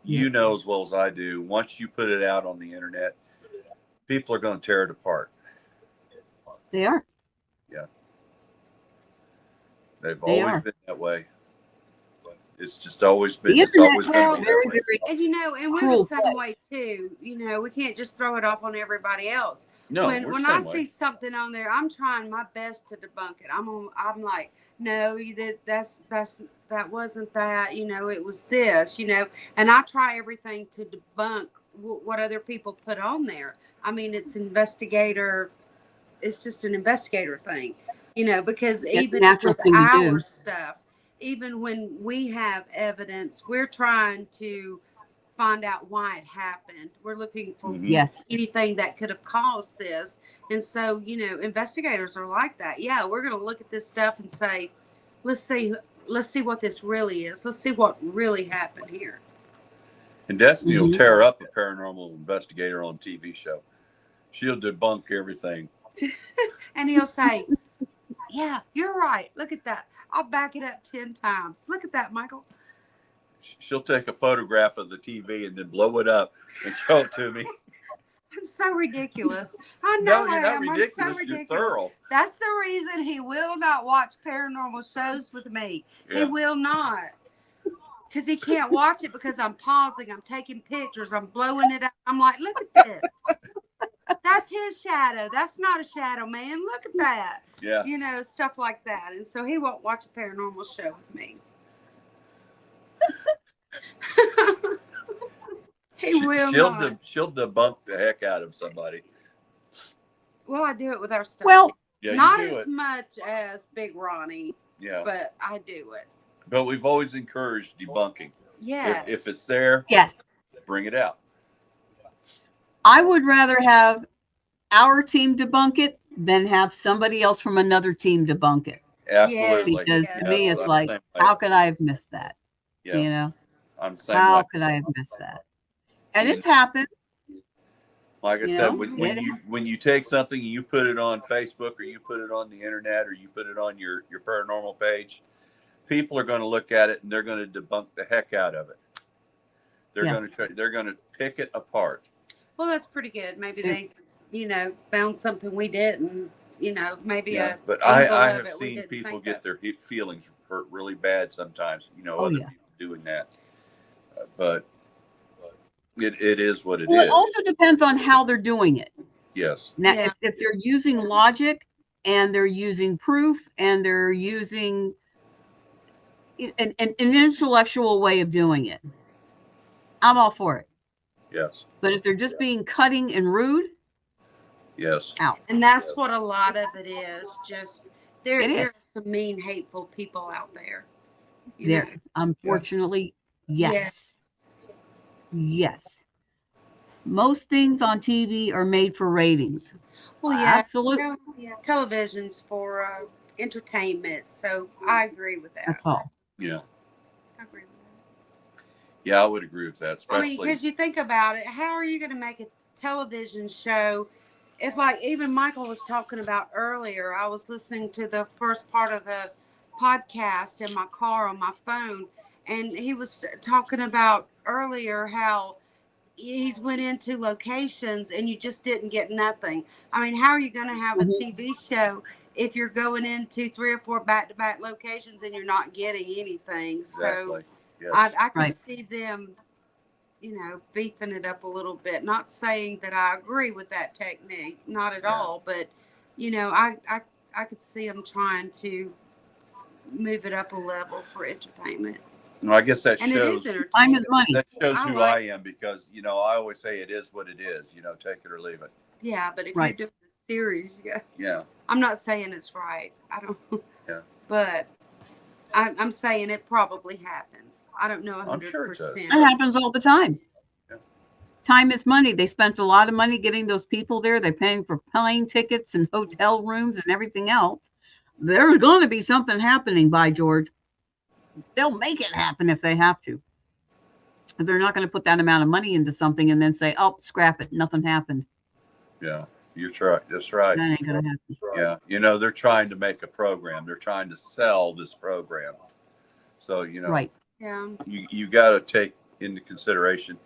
as well as I do, once you put it out on the internet, people are going to tear it apart. They are. Yeah. They've always been that way. It's just always been. It's always been very, very. And and we're the same way too. We can't just throw it off on everybody else. No, when I see something on there, I'm trying my best to debunk it. I'm like, no, that wasn't that. It was this. And I try everything to debunk what other people put on there. I mean, it's just an investigator thing. Because even with our stuff. Even when we have evidence, we're trying to find out why it happened. We're looking for anything that could have caused this. And so, investigators are like that. Yeah, we're going to look at this stuff and say, let's see what this really is. Let's see what really happened here. And Destiny will tear up a paranormal investigator on a TV show. She'll debunk everything. And he'll say, yeah, you're right. Look at that. I'll back it up 10 times. Look at that, Michael. She'll take a photograph of the TV and then blow it up and show it to me. I'm so ridiculous. I No, know you're I not am. I'm ridiculous. so You're ridiculous. thorough. That's the reason he will not watch paranormal shows with me. Yeah. He will not. Because he can't watch it because I'm pausing, I'm taking pictures, I'm blowing it up. I'm like, look at this. That's his shadow. That's not a shadow, man. Look at that. Yeah. You know, stuff like that. And so he won't watch a paranormal show with me. He will not. She'll debunk the heck out of somebody. Well, I do it with our stuff Well, too. Yeah, Not you do as it. much as Big Ronnie, Yeah. but I do it. But we've always encouraged debunking. Yes. If it's there, yes. bring it out. I would rather have our team debunk it than have somebody else from another team debunk it. Absolutely. Because Yes. to me, it's I'm like, the same way. how could I have missed that? Yes. You know, I'm the same how way. could I have missed that? And You it's happened. Like I You said, know, when you take something and you put it on Facebook or you put it on the internet or you put it on your paranormal page, people are going to look at it and they're going to debunk the heck out of it. They're Yeah. going to pick it apart. Well, that's pretty good. Maybe they, you know, found something we didn't. You know, maybe Yeah, a. but angle I of have it we seen didn't people think get of. their feelings hurt really bad sometimes. You know, Oh, other yeah. people doing that, but it is what it Well, is. it also depends on how they're doing it. Yes. Now, Yeah. if they're using logic and they're using proof and they're using an intellectual way of doing it, I'm all for it. Yes. But if they're just being cutting and rude, Yes. out. And that's what a lot of it is. Just there It are is. some mean, hateful people out there. You There, know. unfortunately, Yes. yes. Most things on TV are made for ratings. Well, yeah. Absolutely. Television's for entertainment, so I agree with that. That's all. Yeah. I agree with that. Yeah, I would agree with that. I mean, Especially. because you think about it, how are you going to make a television show if, like, even Michael was talking about earlier, I was listening to the first part of the podcast in my car on my phone, and he was talking about earlier how he's went into locations and you just didn't get nothing. I mean, how are you going to have a Mhm. TV show if you're going into 3 or 4 back-to-back locations and you're not getting anything? Exactly. So Yes. I could Right. see them, you know, beefing it up a little bit. Not saying that I agree with that technique, not at Yeah. all, but you know, I could see them trying to move it up a level for entertainment, Well, I guess that and it is shows Time entertaining. is money. that shows I who like- I am because I always say it is what it is. Take it or leave it. Yeah, but if Right. you're doing a series, you got. Yeah. I'm not saying it's right. I don't. Yeah. But I'm saying it probably happens. I don't know I'm sure it does. 100%. It happens all the time. Yeah. Time is money. They spent a lot of money getting those people there. They're paying for plane tickets and hotel rooms and everything else. There's going to be something happening, by George. They'll make it happen if they have to. They're not going to put that amount of money into something and then say, "Oh, scrap it. Nothing happened." Yeah. You're right. That's right. That ain't going to happen. Yeah. They're trying to make a program. They're trying to sell this program. So, Right. Yeah. you got to take into consideration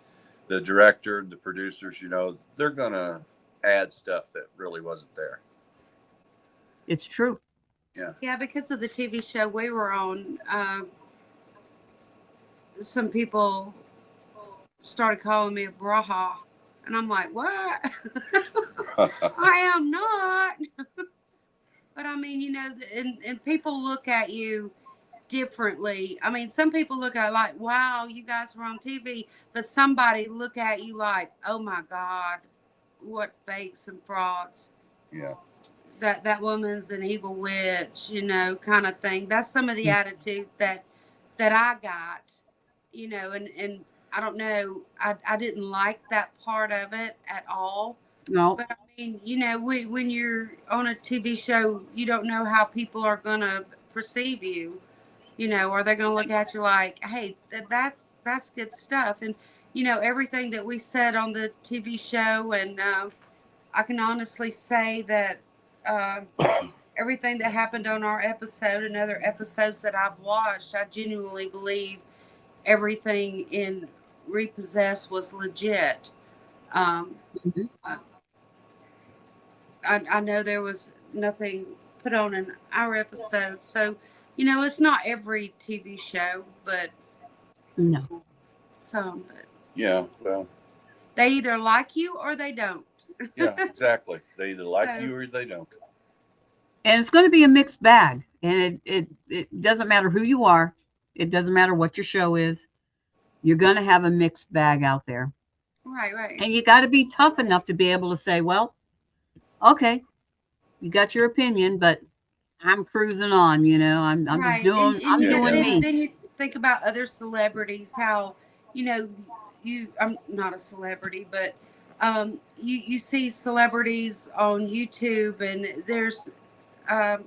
the director, the producers, they're going to add stuff that really wasn't there. It's true. Yeah, because of the TV show we were on, some people started calling me a braha. And I'm like, what? I am not. But I mean, and people look at you differently. I mean, some people look at it like, wow, you guys were on TV. But somebody look at you like, oh my God, what fakes and frauds. Yeah. That woman's an evil witch, kind of thing. That's some of the attitude that I got, and I don't know, I didn't like that part of it at all. No. But I mean, when you're on a TV show, you don't know how people are going to perceive you. Are they going to look at you like, hey, that's good stuff? And, everything that we said on the TV show, and I can honestly say that everything that happened on our episode and other episodes that I've watched, I genuinely believe everything in Repossessed was legit. Mhm. I know there was nothing put on in our episode. So, it's not every TV show, but No. some. But Yeah, well, they either like you or they don't. yeah, exactly. They either like So, you or they don't. And it's going to be a mixed bag. And it doesn't matter who you are. It doesn't matter what your show is. You're going to have a mixed bag out there. right, right. And you got to be tough enough to be able to say, well, okay, you got your opinion, but I'm cruising on, I'm just Right. And I'm and Yeah, yet doing yeah. me. then you think about other celebrities, how, you know, I'm not a celebrity, but you see celebrities on YouTube, and there's um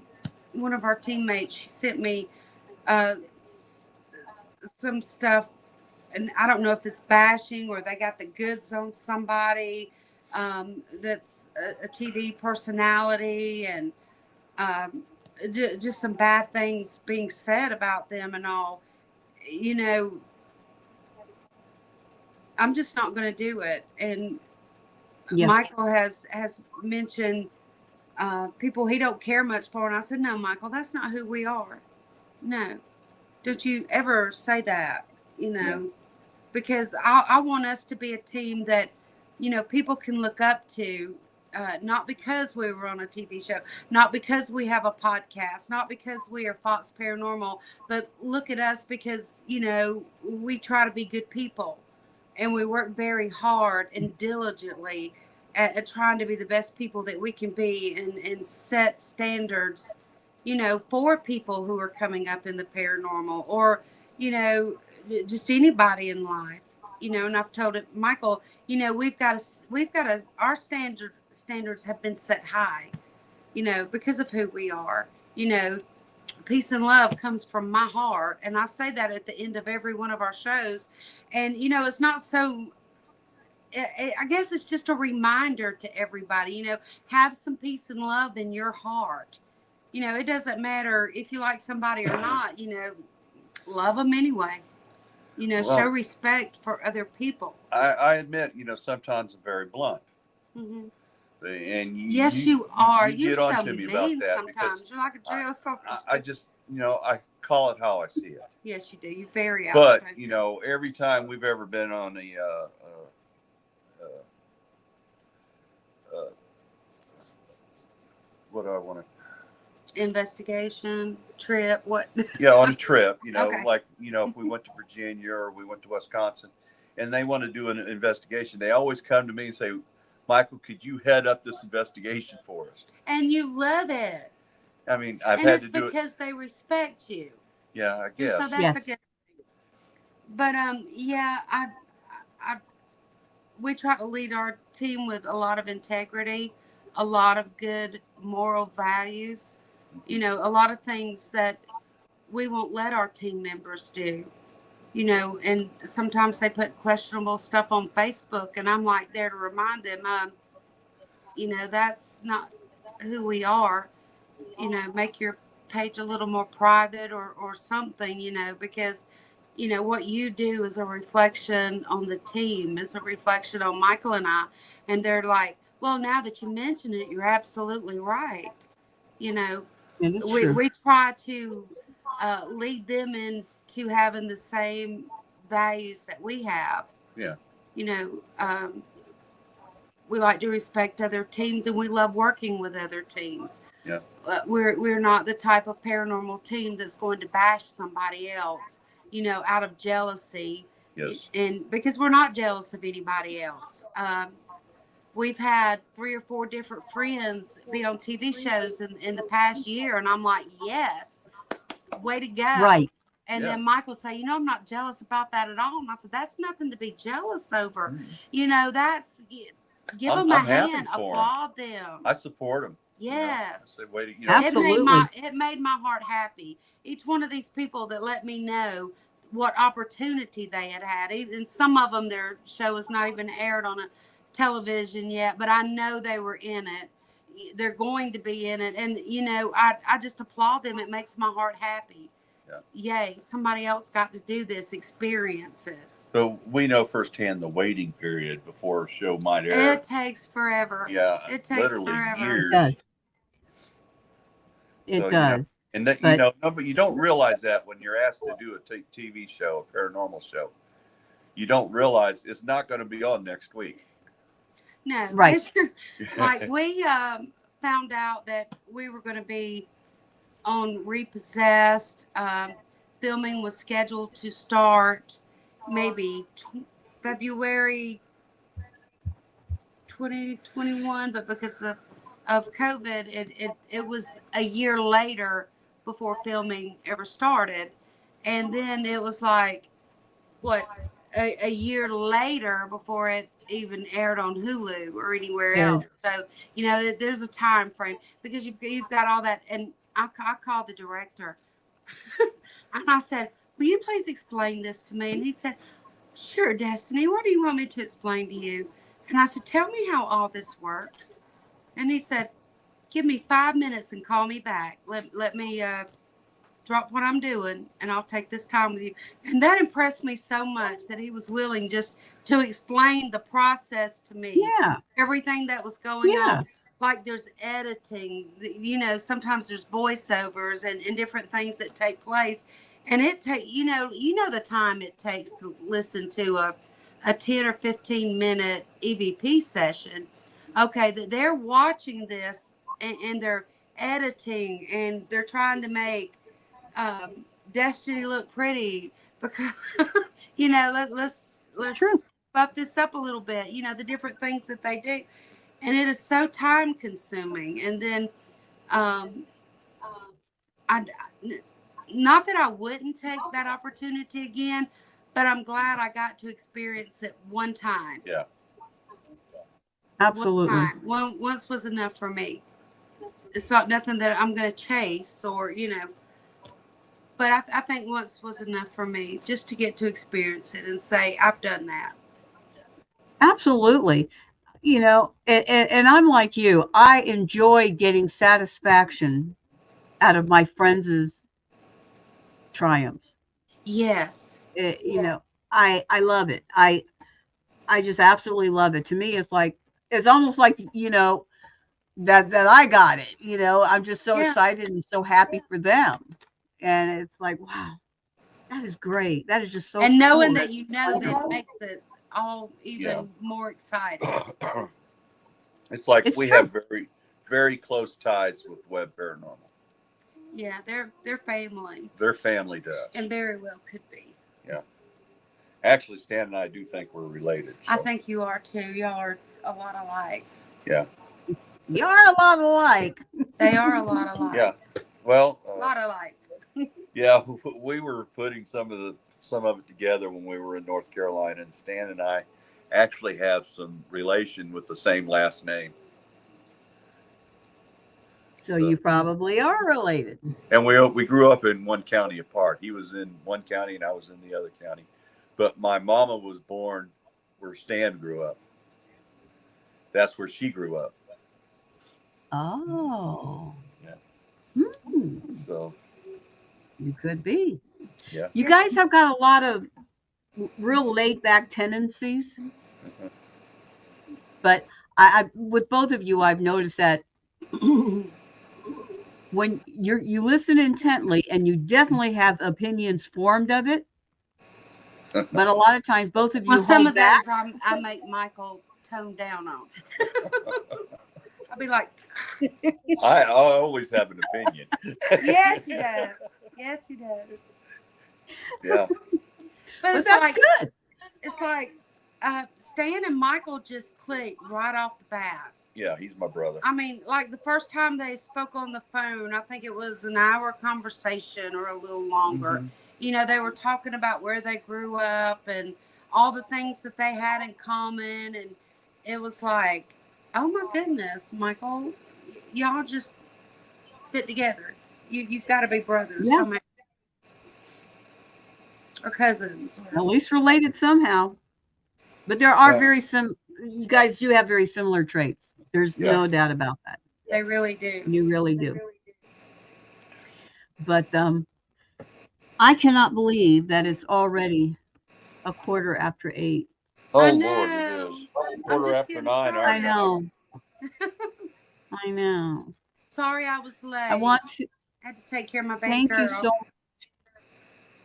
one of our teammates, she sent me uh some stuff, and I don't know if it's bashing or they got the goods on somebody that's a TV personality, and um, just some bad things being said about them and all. You know, I'm just not going to do it. And Yeah. Michael has mentioned people he don't care much for, and I said, no, Michael, that's not who we are. No, don't you ever say that. You Yeah. know, because I want us to be a team that, people can look up to, not because we were on a TV show, not because we have a podcast, not because we are Fox Paranormal, but look at us because, we try to be good people, and we work very hard and diligently at trying to be the best people that we can be, and set standards, for people who are coming up in the paranormal, or, you know, just anybody in life. And I've told it, Michael, our standards have been set high, because of who we are. Peace and love comes from my heart, and I say that at the end of every one of our shows. And it's not so. I guess it's just a reminder to everybody. Have some peace and love in your heart. It doesn't matter if you like somebody or not. Love them anyway. Show Well, respect for other people. I admit, sometimes I'm very blunt, Hmm. and Yes, you are. you You're get on so to me about mean that because sometimes. You're like a I, drill sergeant. I just, I call it how I see it. Yes, you do. You're very But outspoken. every time we've ever been on a uh, uh, what do I want to? Investigation, trip, what? Yeah, on a trip, Okay. like if we went to Virginia or we went to Wisconsin, and they want to do an investigation, they always come to me and say, "Michael, could you head up this investigation for us?" And you love it. I mean, I've And had it's to do it. because they respect you. Yeah, I And so guess. that's a Yes. good thing. But yeah, I we try to lead our team with a lot of integrity, a lot of good moral values, a lot of things that we won't let our team members do. And sometimes they put questionable stuff on Facebook, and I'm like there to remind them, that's not who we are. Make your page a little more private, or something, because what you do is a reflection on the team, is a reflection on Michael and I. And they're like, well, now that you mention it, you're absolutely right. you know It is we true. we try to lead them into having the same values that we have. Yeah, you know um, we like to respect other teams, and we love working with other teams. yeah, We're not the type of paranormal team that's going to bash somebody else, out of jealousy, yes, and because we're not jealous of anybody else. We've had 3 or 4 different friends be on TV shows in the past year, and I'm like, yes, way to go. Right. And yeah. then Michael say, I'm not jealous about that at all. And I said, that's nothing to be jealous over. Mm. That's give them a I'm happy hand, for them. applaud them. I support them. I say, Yes. wait, Absolutely. It made my heart happy. Each one of these people that let me know what opportunity they had had. And some of them, their show was not even aired on a television yet, but I know they were in it. They're going to be in it. And, I just applaud them. It makes my heart happy. Yeah. Yay, somebody else got to do this, experience it. So we know firsthand the waiting period before a show might air. It takes forever. Yeah, It takes literally forever. It years. does. So, It does. and that But no, but you don't realize that when you're asked to do a TV show, a paranormal show, you don't realize it's not going to be on next week. No, right. it's like we found out that we were going to be on Repossessed. Filming was scheduled to start maybe February 2021, but because of COVID, it was a year later before filming ever started. And then it was like, what, a year later before it even aired on Hulu or anywhere Good. else. So, there's a time frame because you've got all that. And I called the director and I said, will you please explain this to me? And he said, sure, Destiny, what do you want me to explain to you? And I said, tell me how all this works. And he said, give me 5 minutes and call me back. Let me drop what I'm doing and I'll take this time with you. And that impressed me so much that he was willing just to explain the process to me, Yeah. everything that was going Yeah. on. Like there's editing, sometimes there's voiceovers and different things that take place. And it take the time it takes to listen to a 10 or 15 minute EVP session. Okay, that they're watching this and they're editing and they're trying to make Destiny look pretty because let's It's true. buff this up a little bit. The different things that they do, and it is so time consuming. And then, I not that I wouldn't take that opportunity again, but I'm glad I got to experience it one time. Yeah. Absolutely. Once was enough for me. It's not nothing that I'm going to chase or but I think once was enough for me just to get to experience it and say I've done that. Absolutely. And I'm like you. I enjoy getting satisfaction out of my friends' triumphs. Yes. I love it. I just absolutely love it. To me, it's almost like that I got it. I'm just so Yeah. excited and so happy for them, and it's like, wow, that is great. That is just so And knowing cool. that That's that wonderful. makes it all even more exciting. It's like It's we true. have very, very close ties with W.E.B. Paranormal. Yeah, they're family. They're family to us. And very well could be. Yeah. Actually, Stan and I do think we're related. So. I think you are too. Y'all are a lot alike. Yeah. You are a lot alike. They are a lot alike. Yeah. Well, a lot alike. Yeah, we were putting some of it together when we were in North Carolina, and Stan and I actually have some relation with the same last name. So you probably are related. And we grew up in one county apart. He was in one county and I was in the other county. But my mama was born where Stan grew up. That's where she grew up. Oh. Yeah. Hmm. So you could be. Yeah. You guys have got a lot of real laid back tendencies. But I with both of you, I've noticed that when you listen intently and you definitely have opinions formed of it, but a lot of times both of you well, some hold of back. those I make Michael tone down on. I'll be like, I always have an opinion. Yes, he does. Yes, he does. Yeah. But it's that's like good. It's like Stan and Michael just clicked right off the bat. Yeah, he's my brother. I mean, like the first time they spoke on the phone, I think it was an hour conversation or a little longer. Mm-hmm. They were talking about where they grew up and all the things that they had in common. And it was like, oh my goodness, Michael, y'all just fit together. You've got to be brothers. Yeah. Somehow. Or cousins. At least related somehow. But there are you guys do have very similar traits. There's no doubt about that. They really do. You really do. But I cannot believe that it's already 8:15. Oh I Lord, it know. is I'm quarter just after getting 9 our I started. time. know. I know. Sorry I was I late. want to I had to take care of my baby thank you girl. so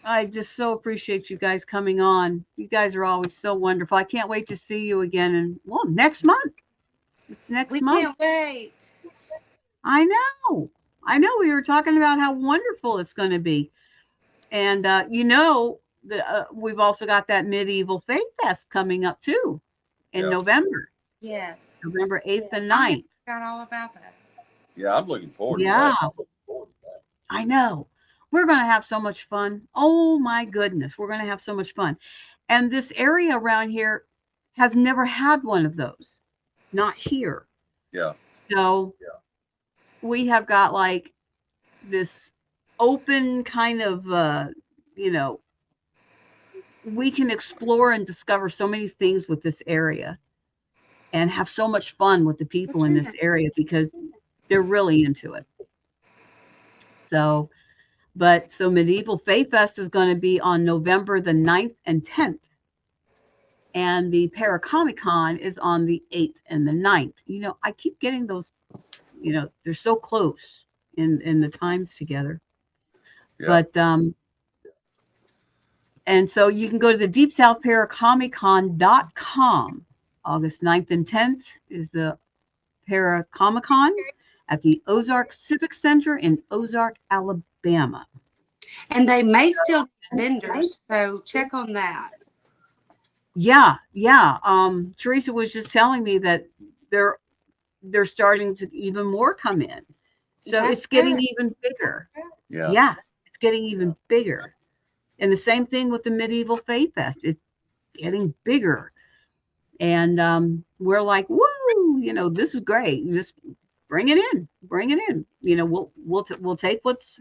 I just so appreciate you guys coming on. You guys are always so wonderful. I can't wait to see you again. And well, next month. It's next We month. can't wait. I know. I know. We were talking about how wonderful it's going to be. And, we've also got that Medieval Faith Fest coming up too in Yeah, November, Yes. November 8th and I had 9th. forgot all about that. yeah, I'm looking forward to Yeah, that. I know. We're going to have so much fun. Oh my goodness. We're going to have so much fun. And this area around here has never had one of those, not here. Yeah, So we have got like this open kind of, you know, we can explore and discover so many things with this area and have so much fun with the people What's in your this name? area because they're really into it. So, so Medieval Faith Fest is going to be on November the 9th and 10th. And the Paracomic Con is on the 8th and the 9th. I keep getting those, they're so close in the times together. yeah. But and so you can go to the Deep South Paracomiccon.com. August 9th and 10th is the Paracomic-Con at the Ozark Civic Center in Ozark, Alabama. And they may still be vendors, so check on that. Yeah, yeah. Teresa was just telling me that they're they're starting to even more come in. So That's it's getting good. even bigger. Yeah. Yeah, it's getting even bigger. And the same thing with the Medieval Faith Fest. It's getting bigger. And we're like, woo, this is great. Just bring it in, bring it in. We'll take what's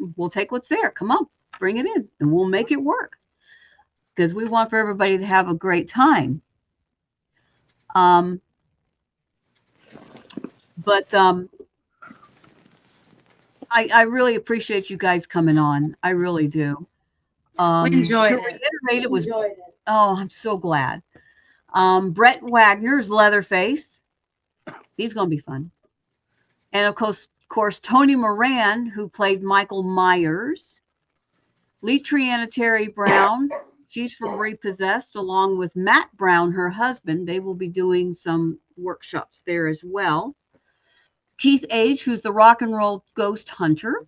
there. Come on, bring it in, and we'll make it work because we want for everybody to have a great time. Um, but I really appreciate you guys coming on. I really do. We To enjoyed it. reiterate, it was. Oh, I'm so glad. Brett Wagner's Leatherface. He's going to be fun. And of course, Tony Moran, who played Michael Myers. Letriana Terry Brown, she's from Repossessed, along with Matt Brown, her husband. They will be doing some workshops there as well. Keith Age, who's the rock and roll ghost hunter.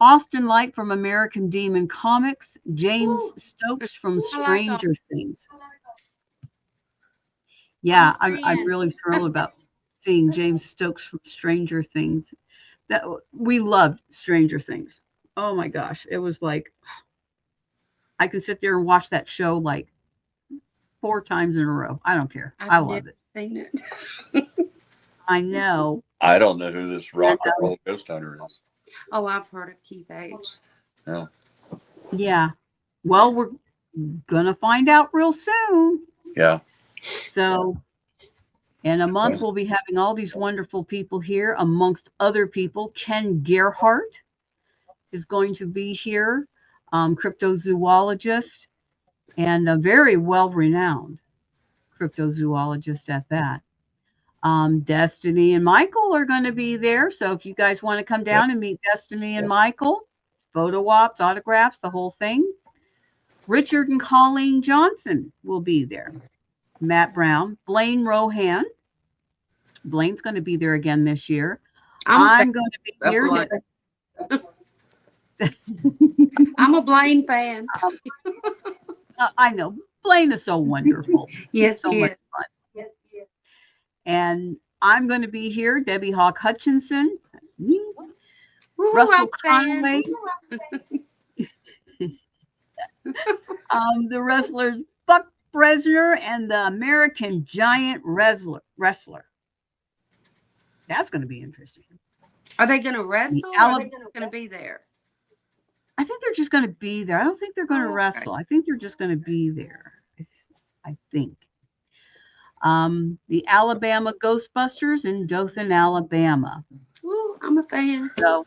Austin Light from American Demon Comics. James Ooh, Stokes from I like them. Stranger Things. I'm a Yeah, I'm fan. really thrilled about seeing James Stokes from Stranger Things. That we loved Stranger Things. Oh my gosh, it was like I could sit there and watch that show like 4 times in a row. I don't care. I I've never love it. seen it. I know. I don't know who this rock And, and roll ghost hunter is. Oh, I've heard of Keith Age. No. yeah. Well, we're gonna find out real soon. Yeah. So in a month, we'll be having all these wonderful people here, amongst other people. Ken Gerhardt is going to be here, cryptozoologist, and a very well-renowned cryptozoologist at that. Destiny and Michael are going to be there. So if you guys want to come Yep. down and meet Destiny and Michael, photo ops, autographs, the whole thing. Richard and Colleen Johnson will be there. Matt Brown, Blaine Rohan. Blaine's going to be there again this year. I'm going to be here. I'm a Blaine fan. I know. Blaine is so wonderful. Yes, So he much is. fun. And I'm going to be here. Debbie Hawk Hutchinson. Me. Ooh, Russell I'm a fan. Conway. The wrestlers Buck Bresner and the American Giant Wrestler. That's going to be interesting. Are they going to wrestle or are they going to be there? I think they're just going to be there. I don't think they're going to Oh, okay. wrestle. I think they're just going to be there. I think. The Alabama Ghostbusters in Dothan, Alabama. Ooh, I'm a fan. So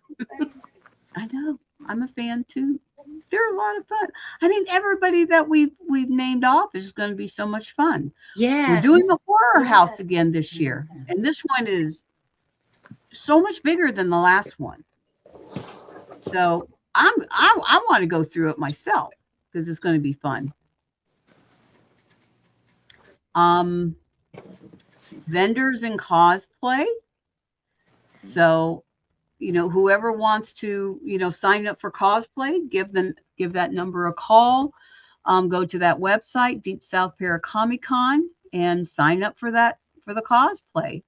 I know I'm a fan too. they're a lot of fun. I mean, everybody that we've named off is going to be so much fun. We're doing the horror house again this year, and this one is so much bigger than the last one. So I want to go through it myself because it's going to be fun. Vendors and cosplay. So, whoever wants to, sign up for cosplay, give that number a call. Go to that website, Deep South Para Comic Con, and sign up for the cosplay.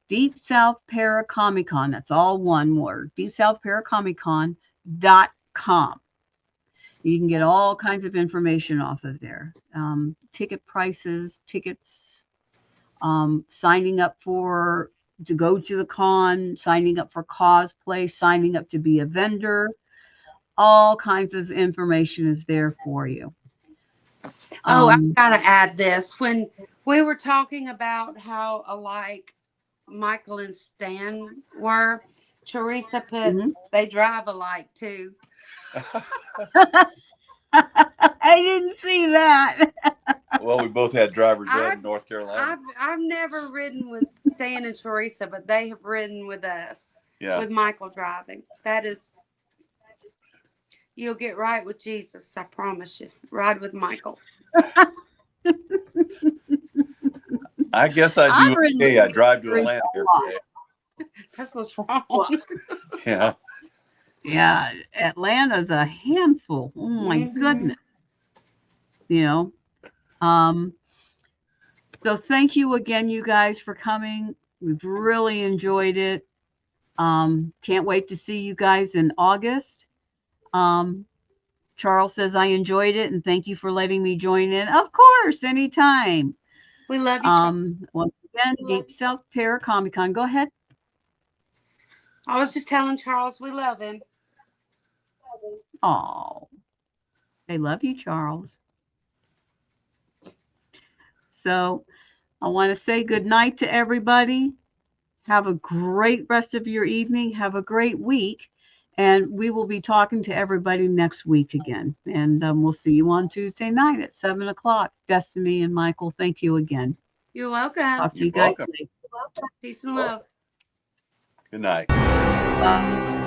Deep South Para Comic Con. That's all one word. DeepSouthParaComicCon.com. You can get all kinds of information off of there. Ticket prices, tickets, signing up to go to the con, signing up for cosplay, signing up to be a vendor. All kinds of information is there for you. I've got to add this. When we were talking about how alike Michael and Stan were, Teresa put, they drive alike too. I didn't see that. Well, we both had driver's ed in North Carolina. I've never ridden with Stan and Teresa, but they have ridden with us. Yeah. With Michael driving. You'll get right with Jesus, I promise you. Ride with Michael. I guess I do. Okay, I drive to Atlanta every day. That's what's wrong. Yeah. Yeah, Atlanta's a handful. Oh my goodness. So thank you again, you guys, for coming. We've really enjoyed it. Can't wait to see you guys in August. Charles says I enjoyed it and thank you for letting me join in. Of course, anytime. We love you. Once again, Deep South Para Comic Con. Go ahead. I was just telling Charles we love him. Oh, they love you, Charles. So I want to say good night to everybody. Have a great rest of your evening. Have a great week. And we will be talking to everybody next week again. And we'll see you on Tuesday night at 7 o'clock. Destiny and Michael, thank you again. You're welcome. Talk to you guys later. Peace and love. Good night. Bye.